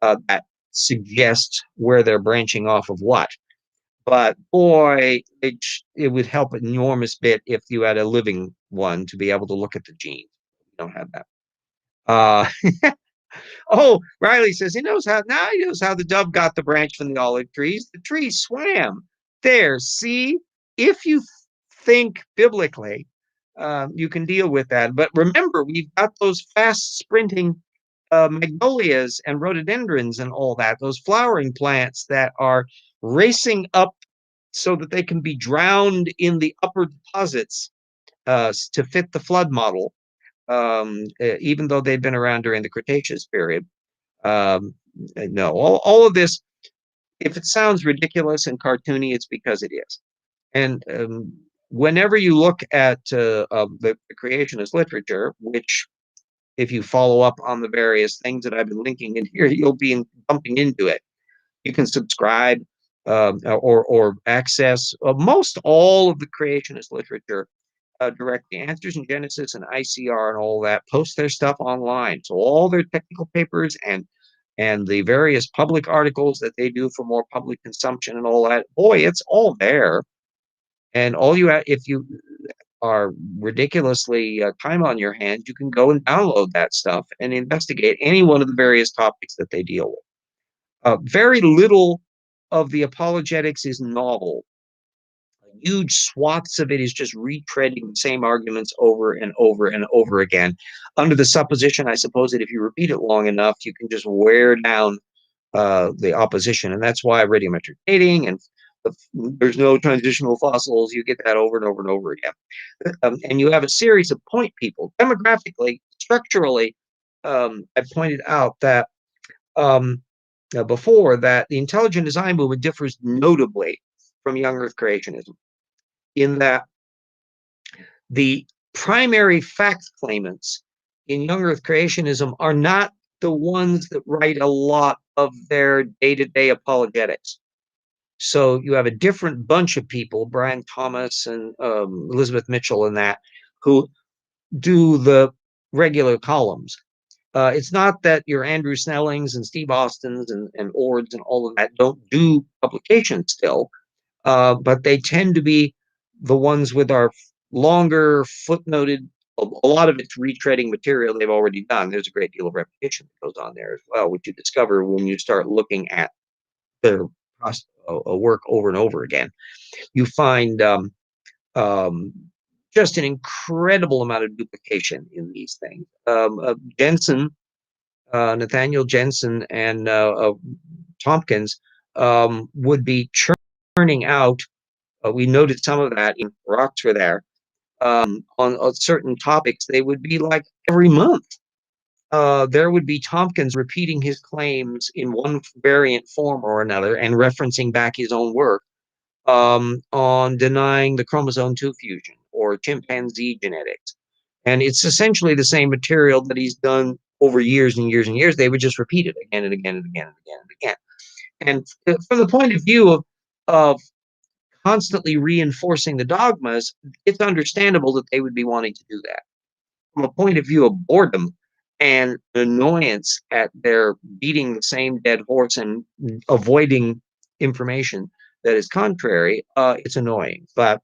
that suggest where they're branching off of what. But boy, it would help an enormous bit if you had a living one to be able to look at the genes. We don't have that. Oh, Riley says he knows how. Now he knows how the dove got the branch from the olive trees. The tree swam. There, see, if you think biblically, you can deal with that. But remember, we've got those fast sprinting magnolias and rhododendrons and all that, those flowering plants that are racing up so that they can be drowned in the upper deposits to fit the flood model, even though they've been around during the Cretaceous period. No, all of this, if it sounds ridiculous and cartoony, it's because it is. And whenever you look at the creationist literature, which If you follow up on the various things that I've been linking in here, you'll be bumping into it. You can subscribe or access most all of the creationist literature directly. Answers in Genesis and ICR and all that post their stuff online. So all their technical papers and the various public articles that they do for more public consumption and all that, boy, it's all there. And all you have, if you are ridiculously time on your hands, you can go and download that stuff and investigate any one of the various topics that they deal with. Very little of the apologetics is novel. Huge swaths of it is just retreading the same arguments over and over and over again, under the supposition, I suppose, that if you repeat it long enough, you can just wear down the opposition. And that's why radiometric dating and there's no transitional fossils, you get that over and over and over again. And you have a series of point people. Demographically, structurally, I pointed out that before that the intelligent design movement differs notably from young Earth creationism in that the primary fact claimants in young Earth creationism are not the ones that write a lot of their day-to-day apologetics. So you have a different bunch of people, Brian Thomas and Elizabeth Mitchell and that, who do the regular columns. It's not that your Andrew Snellings and Steve Austins and Ords and all of that don't do publications still, but they tend to be the ones with our longer footnoted. A lot of it's retreading material they've already done. There's a great deal of repetition that goes on there as well, which you discover when you start looking at their work over and over again. You find just an incredible amount of duplication in these things. Jeanson, Nathaniel Jeanson, and Tompkins would be churning out. We noted some of that in Rocks were there on certain topics. They would be like every month. There would be Tompkins repeating his claims in one variant form or another and referencing back his own work on denying the chromosome 2 fusion or chimpanzee genetics. And it's essentially the same material that he's done over years and years and years. They would just repeat it again and again and again and again and again. And from the point of view of constantly reinforcing the dogmas, it's understandable that they would be wanting to do that. From a point of view of boredom and annoyance at their beating the same dead horse and avoiding information that is contrary, it's annoying. But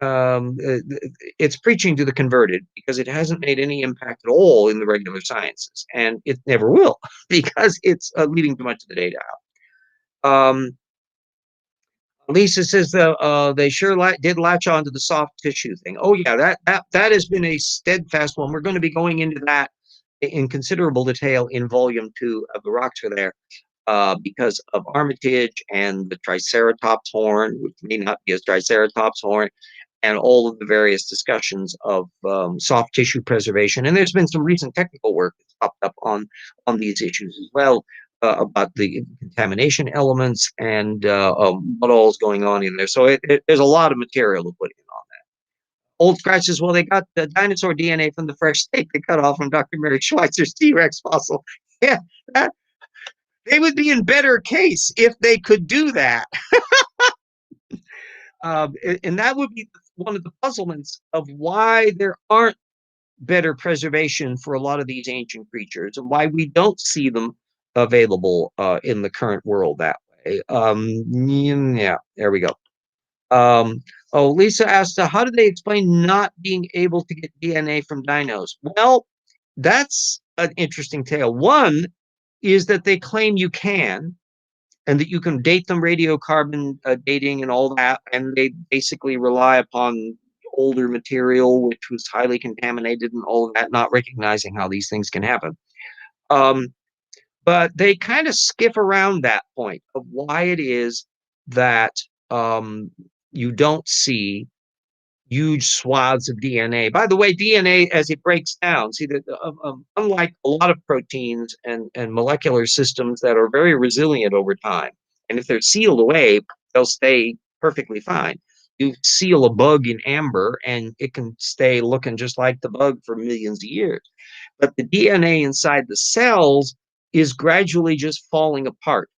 it's preaching to the converted because it hasn't made any impact at all in the regular sciences, and it never will because it's leaving too much of the data out. Lisa says they sure did latch on to the soft tissue thing. Oh yeah, that has been a steadfast one. We're going to be going into that in considerable detail in volume 2 of the Rocks Are There, because of Armitage and the Triceratops horn, which may not be a Triceratops horn, and all of the various discussions of soft tissue preservation. And there's been some recent technical work that's popped up on these issues as well, about the contamination elements and what all is going on in there. So there's a lot of material to put in on that. Old Scratches, well, they got the dinosaur DNA from the fresh steak they cut off from Dr. Mary Schweitzer's T-Rex fossil. Yeah, they would be in better case if they could do that. And that would be one of the puzzlements of why there aren't better preservation for a lot of these ancient creatures and why we don't see them available in the current world that way. Yeah, there we go. Lisa asked, how do they explain not being able to get DNA from dinos? Well, that's an interesting tale. One is that they claim you can, and that you can date them radiocarbon dating and all that, and they basically rely upon older material which was highly contaminated and all of that, not recognizing how these things can happen. But they kind of skip around that point of why it is that you don't see huge swaths of DNA. By the way, DNA, as it breaks down, see that unlike a lot of proteins and molecular systems that are very resilient over time, and if they're sealed away, they'll stay perfectly fine. you seal a bug in amber and it can stay looking just like the bug for millions of years. But the DNA inside the cells is gradually just falling apart.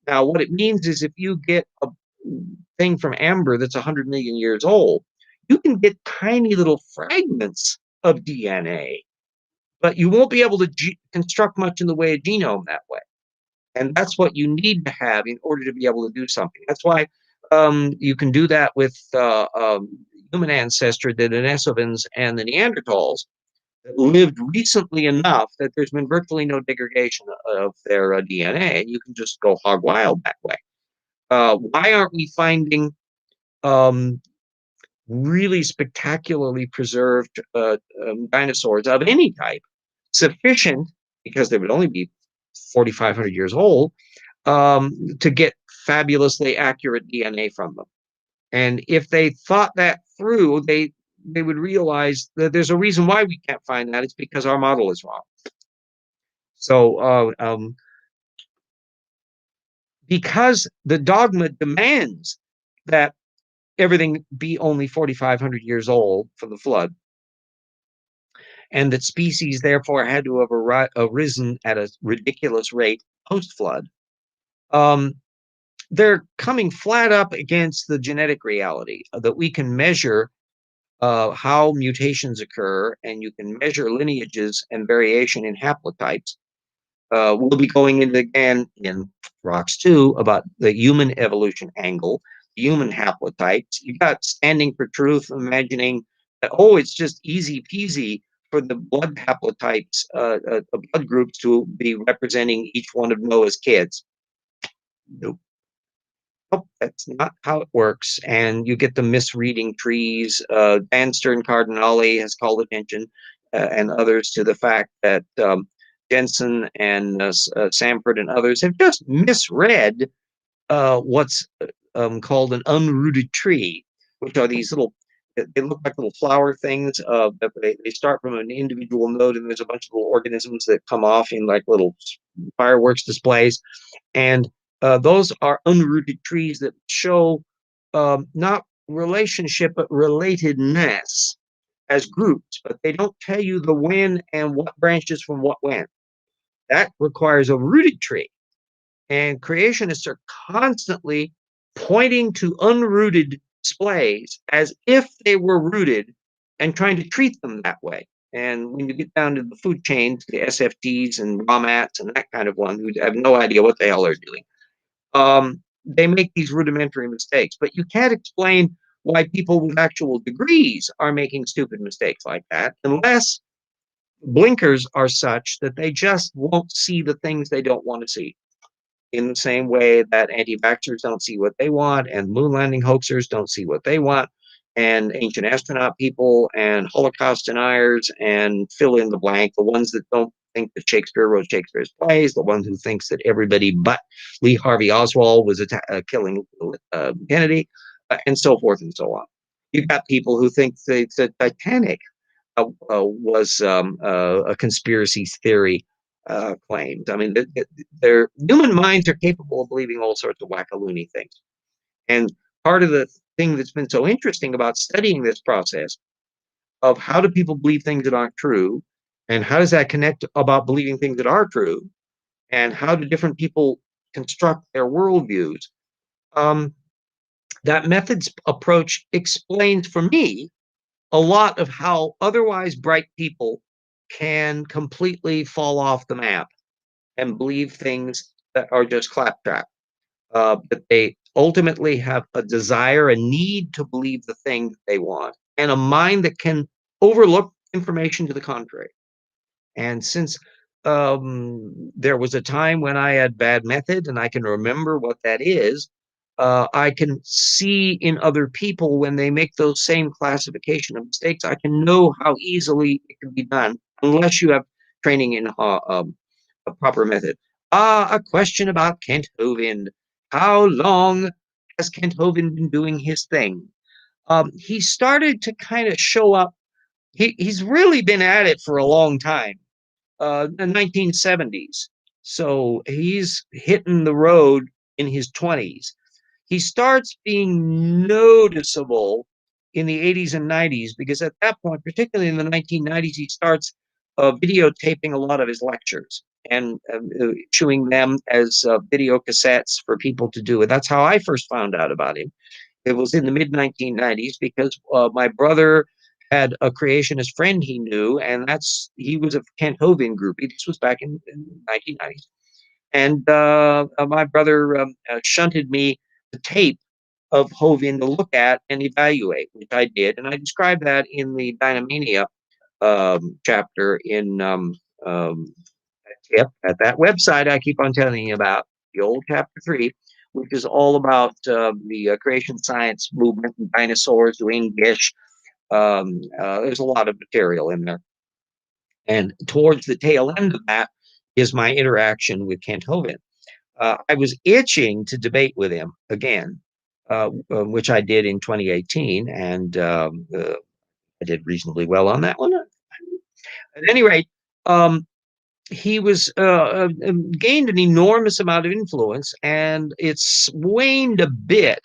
Now, what it means is if you get a thing from amber that's 100 million years old, you can get tiny little fragments of DNA, but you won't be able to construct much in the way of genome that way. And that's what you need to have in order to be able to do something. That's why you can do that with human ancestor, the Denisovans and the Neanderthals, that lived recently enough that there's been virtually no degradation of their DNA, and you can just go hog wild that way. Why aren't we finding really spectacularly preserved dinosaurs of any type sufficient, because they would only be 4,500 years old, to get fabulously accurate DNA from them? And if they thought that through, they would realize that there's a reason why we can't find that. It's because our model is wrong. So because the dogma demands that everything be only 4,500 years old from the flood, and that species therefore had to have arisen at a ridiculous rate post-flood, they're coming flat up against the genetic reality that we can measure how mutations occur, and you can measure lineages and variation in haplotypes. We'll be going into again in Rocks 2 about the human evolution angle, human haplotypes. You got Standing for Truth, imagining that, oh, it's just easy peasy for the blood haplotypes, blood groups to be representing each one of Noah's kids. Nope. Nope, that's not how it works. And you get the misreading trees. Dan Stern Cardinale has called attention, and others, to the fact that Jeanson and Samford and others have just misread what's called an unrooted tree, which are these little, they look like little flower things. But they start from an individual node, and there's a bunch of little organisms that come off in like little fireworks displays. And those are unrooted trees that show not relationship, but relatedness as groups, but they don't tell you the when and what branches from what when. That requires a rooted tree. And creationists are constantly pointing to unrooted displays as if they were rooted and trying to treat them that way. And when you get down to the food chains, the SFTs and ROMATs and that kind of one, who have no idea what the hell they're doing, they make these rudimentary mistakes. But you can't explain why people with actual degrees are making stupid mistakes like that unless blinkers are such that they just won't see the things they don't want to see. In the same way that anti-vaxxers don't see what they want, and moon landing hoaxers don't see what they want, and ancient astronaut people and Holocaust deniers and fill in the blank, the ones that don't think that Shakespeare wrote Shakespeare's plays, the one who thinks that everybody but Lee Harvey Oswald was killing Kennedy, and so forth and so on. You've got people who think that the Titanic was a conspiracy theory claims. I mean, their human minds are capable of believing all sorts of wackaloony things. And part of the thing that's been so interesting about studying this process of how do people believe things that aren't true, and how does that connect about believing things that are true, and how do different people construct their worldviews, that methods approach explains for me a lot of how otherwise bright people can completely fall off the map and believe things that are just claptrap. But they ultimately have a desire, a need to believe the thing that they want, and a mind that can overlook information to the contrary. And since there was a time when I had bad method, and I can remember what that is, I can see in other people when they make those same classification of mistakes, I can know how easily it can be done, unless you have training in a proper method. A question about Kent Hovind. How long has Kent Hovind been doing his thing? He started to kind of show up. He's really been at it for a long time, the 1970s. So he's hitting the road in his 20s. he starts being noticeable in the 80s and 90s, because at that point, particularly in the 1990s, he starts videotaping a lot of his lectures and issuing them as video cassettes for people to do it. That's how I first found out about him. It was in the mid 1990s, because my brother had a creationist friend he knew, and he was a Kent Hovind groupie. This was back in 1990s. And my brother shunted me the tape of Hovind to look at and evaluate, which I did. And I described that in the Dynamania chapter in at that website I keep on telling you about, the old chapter 3, which is all about the creation science movement and dinosaurs doing gish. There's a lot of material in there. And towards the tail end of that is my interaction with Kent Hovind. I was itching to debate with him again, which I did in 2018, and I did reasonably well on that one. At any rate, he was gained an enormous amount of influence, and it's waned a bit.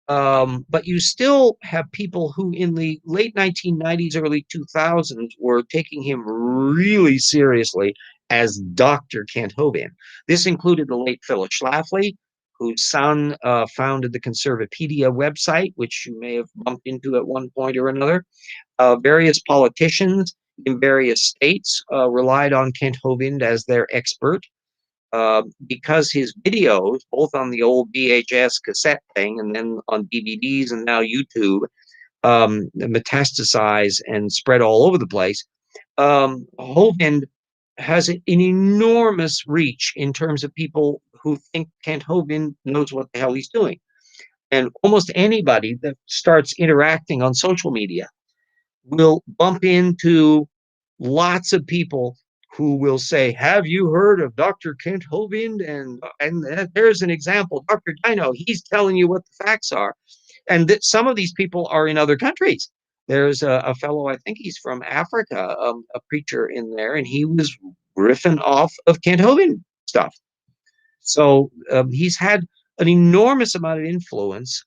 But you still have people who in the late 1990s, early 2000s were taking him really seriously as Dr. Kent Hovind. This included the late Phyllis Schlafly, whose son founded the Conservapedia website, which you may have bumped into at one point or another. Various politicians in various states relied on Kent Hovind as their expert. Because his videos, both on the old VHS cassette thing and then on DVDs and now YouTube, metastasize and spread all over the place, Hovind has an enormous reach in terms of people who think Kent Hovind knows what the hell he's doing. And almost anybody that starts interacting on social media will bump into lots of people who will say, "Have you heard of Dr. Kent Hovind?" And there's an example, Dr. Dino. He's telling you what the facts are, and that some of these people are in other countries. There's a fellow, I think he's from Africa, a preacher in there, and he was riffing off of Kent Hovind stuff. So he's had an enormous amount of influence,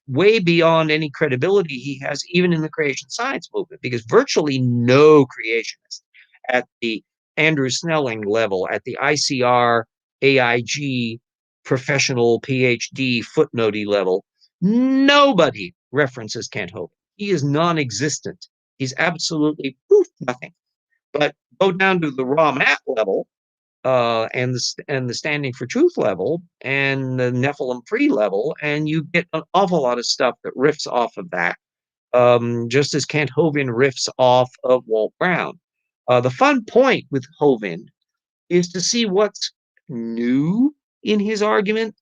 way beyond any credibility he has, even in the creation science movement, because virtually no creationist at the Andrew Snelling level, at the ICR, AIG, professional PhD, footnotey level, nobody references Kent Hovind. He is non-existent. He's absolutely poof, nothing. But go down to the raw mat level, and the standing for truth level and the Nephilim free level, and you get an awful lot of stuff that riffs off of that, just as Kent Hovind riffs off of Walt Brown. The fun point with Hovind is to see what's new in his argument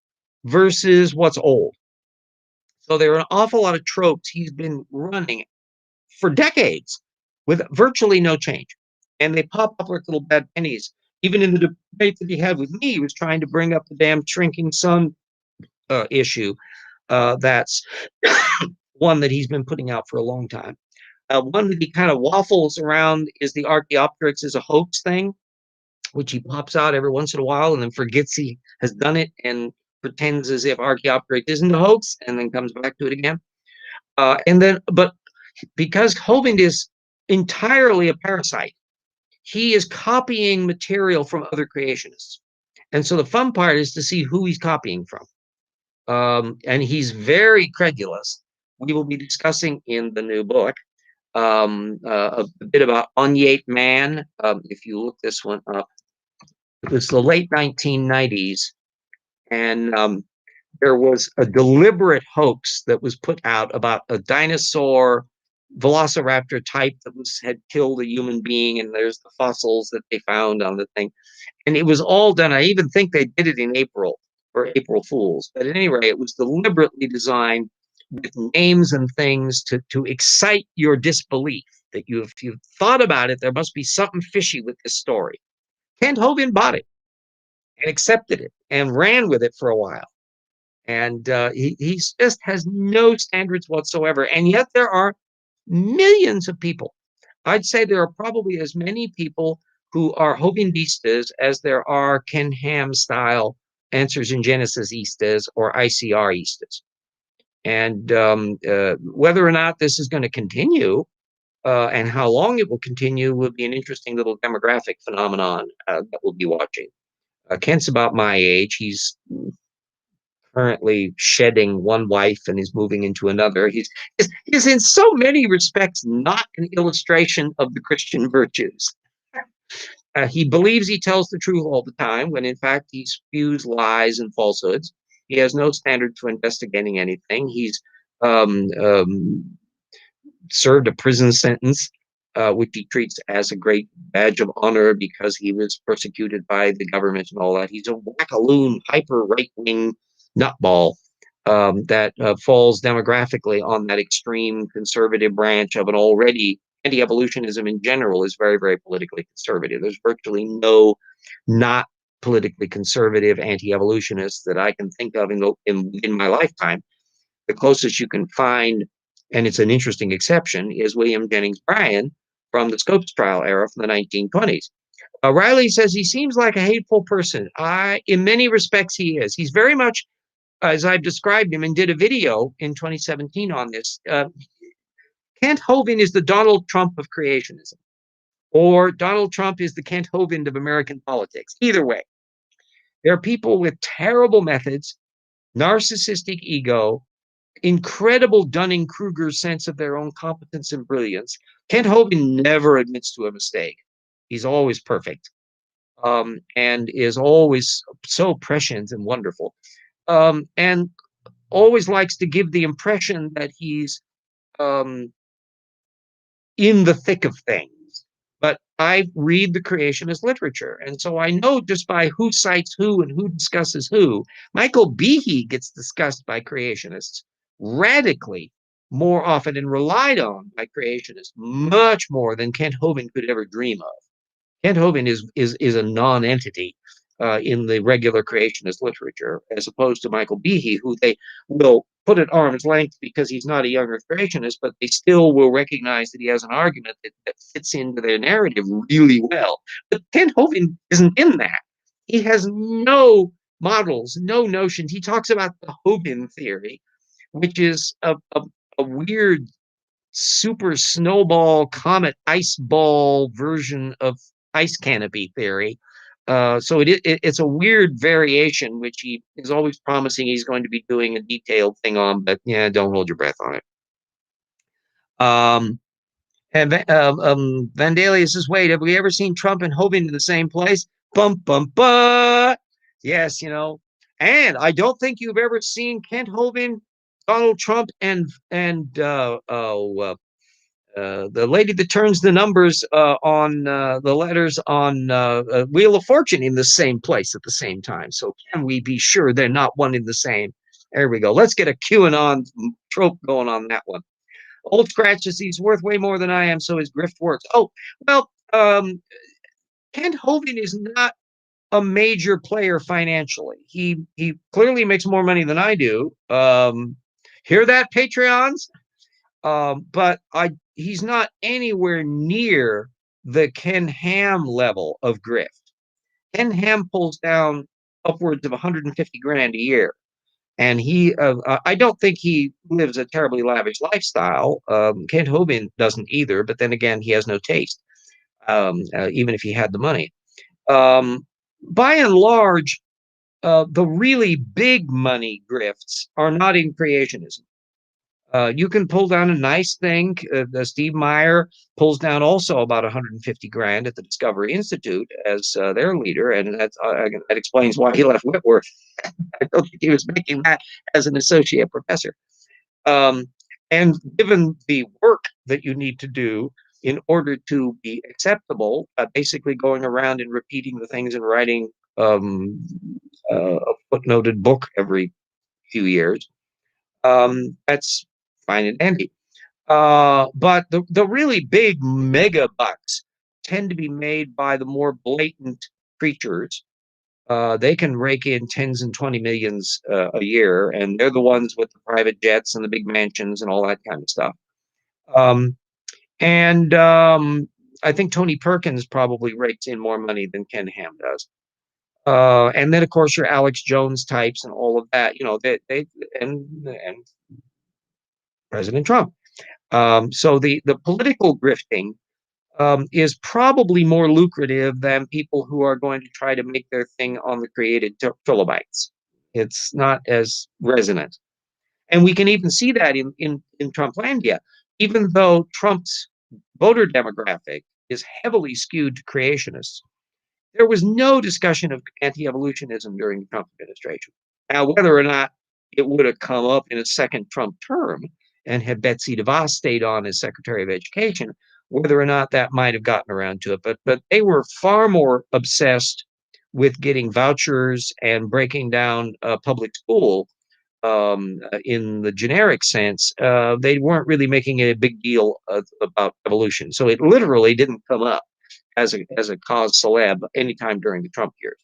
versus what's old. So there are an awful lot of tropes he's been running for decades with virtually no change. And they pop up like little bad pennies. Even in the debate that he had with me, he was trying to bring up the damn shrinking sun issue. That's one that he's been putting out for a long time. One that he kind of waffles around is the Archaeopteryx is a hoax thing, which he pops out every once in a while and then forgets he has done it and pretends as if Archaeopteryx isn't a hoax and then comes back to it again. But because Hovind is entirely a parasite, he is copying material from other creationists. And so the fun part is to see who he's copying from. And he's very credulous. We will be discussing in the new book a bit about Unyate Man. If you look this one up, it was the late 1990s, and there was a deliberate hoax that was put out about a dinosaur velociraptor type that had killed a human being, and there's the fossils that they found on the thing. And it was all done. I even think they did it in April for April Fools. But at any rate, it was deliberately designed with names and things to excite your disbelief that if you've thought about it, there must be something fishy with this story. Kent Hovind bought it and accepted it and ran with it for a while. And he just has no standards whatsoever. And yet there are millions of people. I'd say there are probably as many people who are Hovindistas as there are Ken Ham style answers in Genesisistas or ICRistas. And whether or not this is going to continue and how long it will continue will be an interesting little demographic phenomenon that we'll be watching. Kent's about my age. He's currently shedding one wife and is moving into another. He's in so many respects not an illustration of the Christian virtues. He believes he tells the truth all the time, when in fact he spews lies and falsehoods. He has no standard for investigating anything. He's um, um, served a prison sentence, which he treats as a great badge of honor because he was persecuted by the government and all that. He's a wackaloon, hyper right-wing nutball that falls demographically on that extreme conservative branch of an already anti-evolutionism in general is very, very politically conservative. There's virtually no not politically conservative anti-evolutionists that I can think of in my lifetime. The closest you can find, and it's an interesting exception, is William Jennings Bryan from the Scopes trial era from the 1920s. Riley says he seems like a hateful person. In many respects, he is. He's very much, as I've described him, and did a video in 2017 on this. Kent Hovind is the Donald Trump of creationism, or Donald Trump is the Kent Hovind of American politics. Either way, there are people with terrible methods, narcissistic ego, incredible Dunning-Kruger sense of their own competence and brilliance. Kent Hovind never admits to a mistake. He's always perfect, and is always so prescient and wonderful, and always likes to give the impression that he's in the thick of things. But I read the creationist literature, and so I know just by who cites who and who discusses who. Michael Behe gets discussed by creationists radically more often and relied on by creationists much more than Kent Hovind could ever dream of. Kent Hovind is a non-entity in the regular creationist literature, as opposed to Michael Behe, who they will put at arm's length because he's not a younger creationist, but they still will recognize that he has an argument that fits into their narrative really well. But Kent Hovind isn't in that. He has no models, no notions. He talks about the Hovind theory, which is a weird super snowball comet ice ball version of ice canopy theory. So it's a weird variation, which he is always promising he's going to be doing a detailed thing on, but yeah, don't hold your breath on it. And Vandalius says, wait, have we ever seen Trump and Hovind in the same place? Bum, bum, bum. Yes, and I don't think you've ever seen Kent Hovind, Donald Trump, and the lady that turns the numbers on the letters on Wheel of Fortune in the same place at the same time. So can we be sure they're not one in the same? There we go. Let's get a QAnon trope going on that one. Old Scratch says he's worth way more than I am, so his grift works. Oh, well, Kent Hovind is not a major player financially. He clearly makes more money than I do. Hear that, Patreons? But he's not anywhere near the Ken Ham level of grift. Ken Ham pulls down upwards of 150 grand a year, and I don't think he lives a terribly lavish lifestyle. Kent Hovind doesn't either, but then again, he has no taste, even if he had the money. By and large, the really big money grifts are not in creationism. You can pull down a nice thing. Steve Meyer pulls down also about 150 grand at the Discovery Institute as their leader, and that explains why he left Whitworth. I don't think he was making that as an associate professor. And given the work that you need to do in order to be acceptable, basically going around and repeating the things and writing a footnoted book every few years, that's fine and dandy. But the really big mega bucks tend to be made by the more blatant creatures. They can rake in tens and 20 millions a year, and they're the ones with the private jets and the big mansions and all that kind of stuff. I think Tony Perkins probably rakes in more money than Ken Ham does. And then of course your Alex Jones types and all of that, they and President Trump. So the political grifting is probably more lucrative than people who are going to try to make their thing on the created trilobites. It's not as resonant. And we can even see that in Trumplandia, even though Trump's voter demographic is heavily skewed to creationists. There was no discussion of anti-evolutionism during the Trump administration. Now, whether or not it would have come up in a second Trump term and had Betsy DeVos stayed on as Secretary of Education, whether or not that might have gotten around to it, but they were far more obsessed with getting vouchers and breaking down public school in the generic sense. They weren't really making a big deal about evolution, so it literally didn't come up as a cause celeb anytime during the Trump years.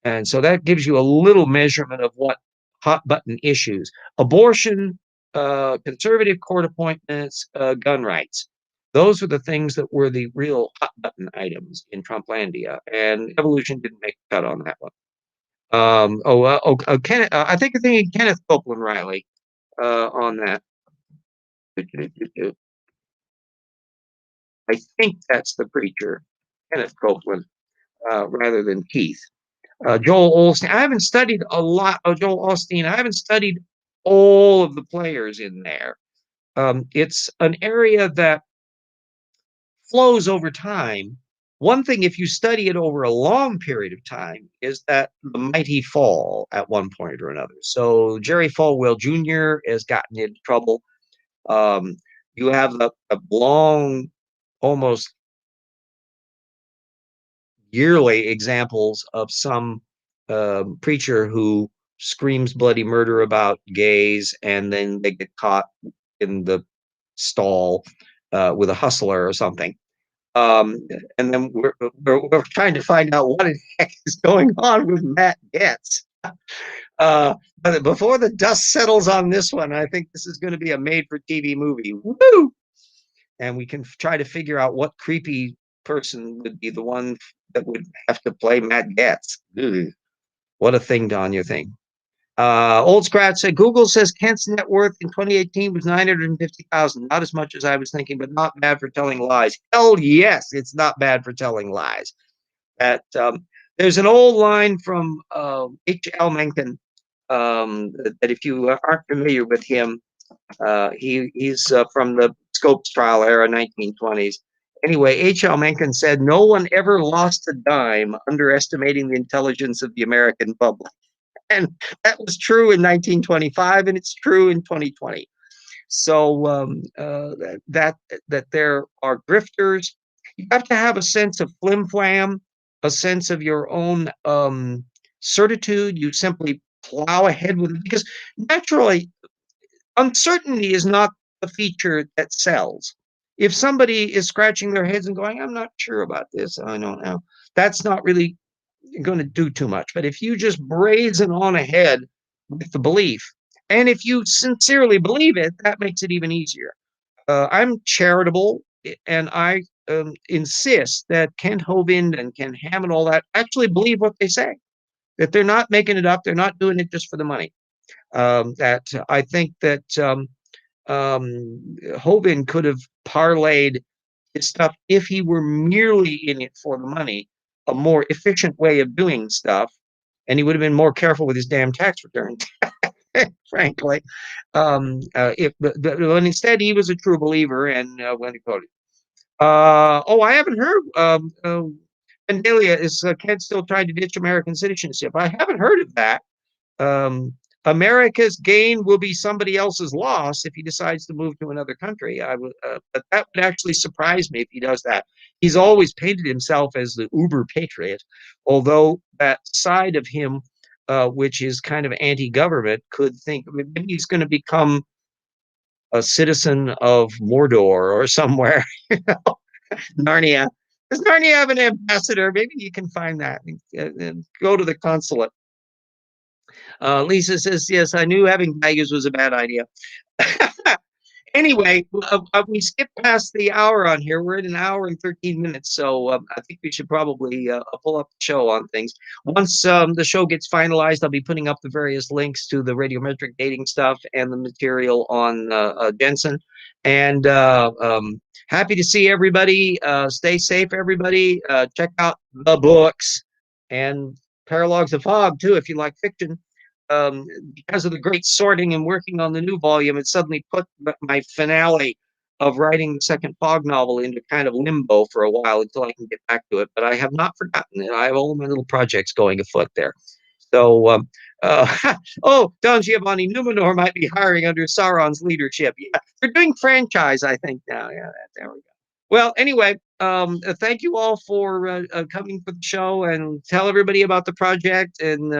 And so that gives you a little measurement of what hot button issues: abortion, conservative court appointments, gun rights. Those are the things that were the real hot button items in Trumplandia, and evolution didn't make a cut on that one. Kenneth, I think I'm thinking Kenneth Copeland Riley on that. I think that's the preacher, Kenneth Copeland, rather than Keith. Joel Osteen. I haven't studied a lot of Joel Osteen. I haven't studied all of the players in there. It's an area that flows over time. One thing, if you study it over a long period of time, is that the mighty fall at one point or another. So Jerry Falwell Jr. has gotten into trouble. You have a long, almost yearly examples of some preacher who screams bloody murder about gays, and then they get caught in the stall with a hustler or something. And then we're trying to find out what the heck is going on with Matt Gaetz. But before the dust settles on this one, I think this is going to be a made-for-TV movie. Woo! And we can try to figure out what creepy person would be the one that would have to play Matt Gaetz. Ugh. What a thing, Don, you think. Old Scratch said Google says Kent's net worth in 2018 was 950,000. Not as much as I was thinking, but not bad for telling lies. Hell yes, it's not bad for telling lies. There's an old line from H.L. Mencken that if you aren't familiar with him, he's from the Scopes trial era, 1920s. Anyway, H.L. Mencken said, "No one ever lost a dime underestimating the intelligence of the American public." And that was true in 1925, and it's true in 2020. So that there are grifters. You have to have a sense of flim flam, a sense of your own certitude. You simply plow ahead with it, because naturally uncertainty is not the feature that sells. If somebody is scratching their heads and going, "I'm not sure about this, I don't know," that's not really going to do too much. But if you just brazen on ahead with the belief, and if you sincerely believe it, that makes it even easier. I'm charitable, and I insist that Kent Hovind and Ken Ham and all that actually believe what they say, that they're not making it up, they're not doing it just for the money. That I think that Hovind could have parlayed his stuff, if he were merely in it for the money, a more efficient way of doing stuff, and he would have been more careful with his damn tax returns, frankly. But instead, he was a true believer, and when he quoted. I haven't heard. Vandalia, is Kent still trying to ditch American citizenship? I haven't heard of that. America's gain will be somebody else's loss if he decides to move to another country. But that would actually surprise me if he does that. He's always painted himself as the uber patriot, although that side of him, which is kind of anti-government, could think maybe he's going to become a citizen of Mordor or somewhere. Narnia. Does Narnia have an ambassador? Maybe you can find that and go to the consulate. Lisa says, "Yes, I knew having baggage was a bad idea." Anyway, we skipped past the hour on here. We're at an hour and 13 minutes, so I think we should probably pull up the show on things. Once the show gets finalized, I'll be putting up the various links to the radiometric dating stuff and the material on Jeanson. And happy to see everybody. Stay safe, everybody. Check out the books and Paralogs of Fog, too, if you like fiction. Because of the great sorting and working on the new volume, it suddenly put my finale of writing the second Fog novel into kind of limbo for a while until I can get back to it. But I have not forgotten it. I have all my little projects going afoot there. So, oh, Don Giovanni Numenor might be hiring under Sauron's leadership. Yeah, they're doing franchise, I think, now. Yeah, there we go. Well, anyway, thank you all for coming for the show, and tell everybody about the project, and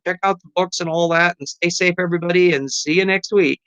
check out the books and all that, and stay safe, everybody, and see you next week.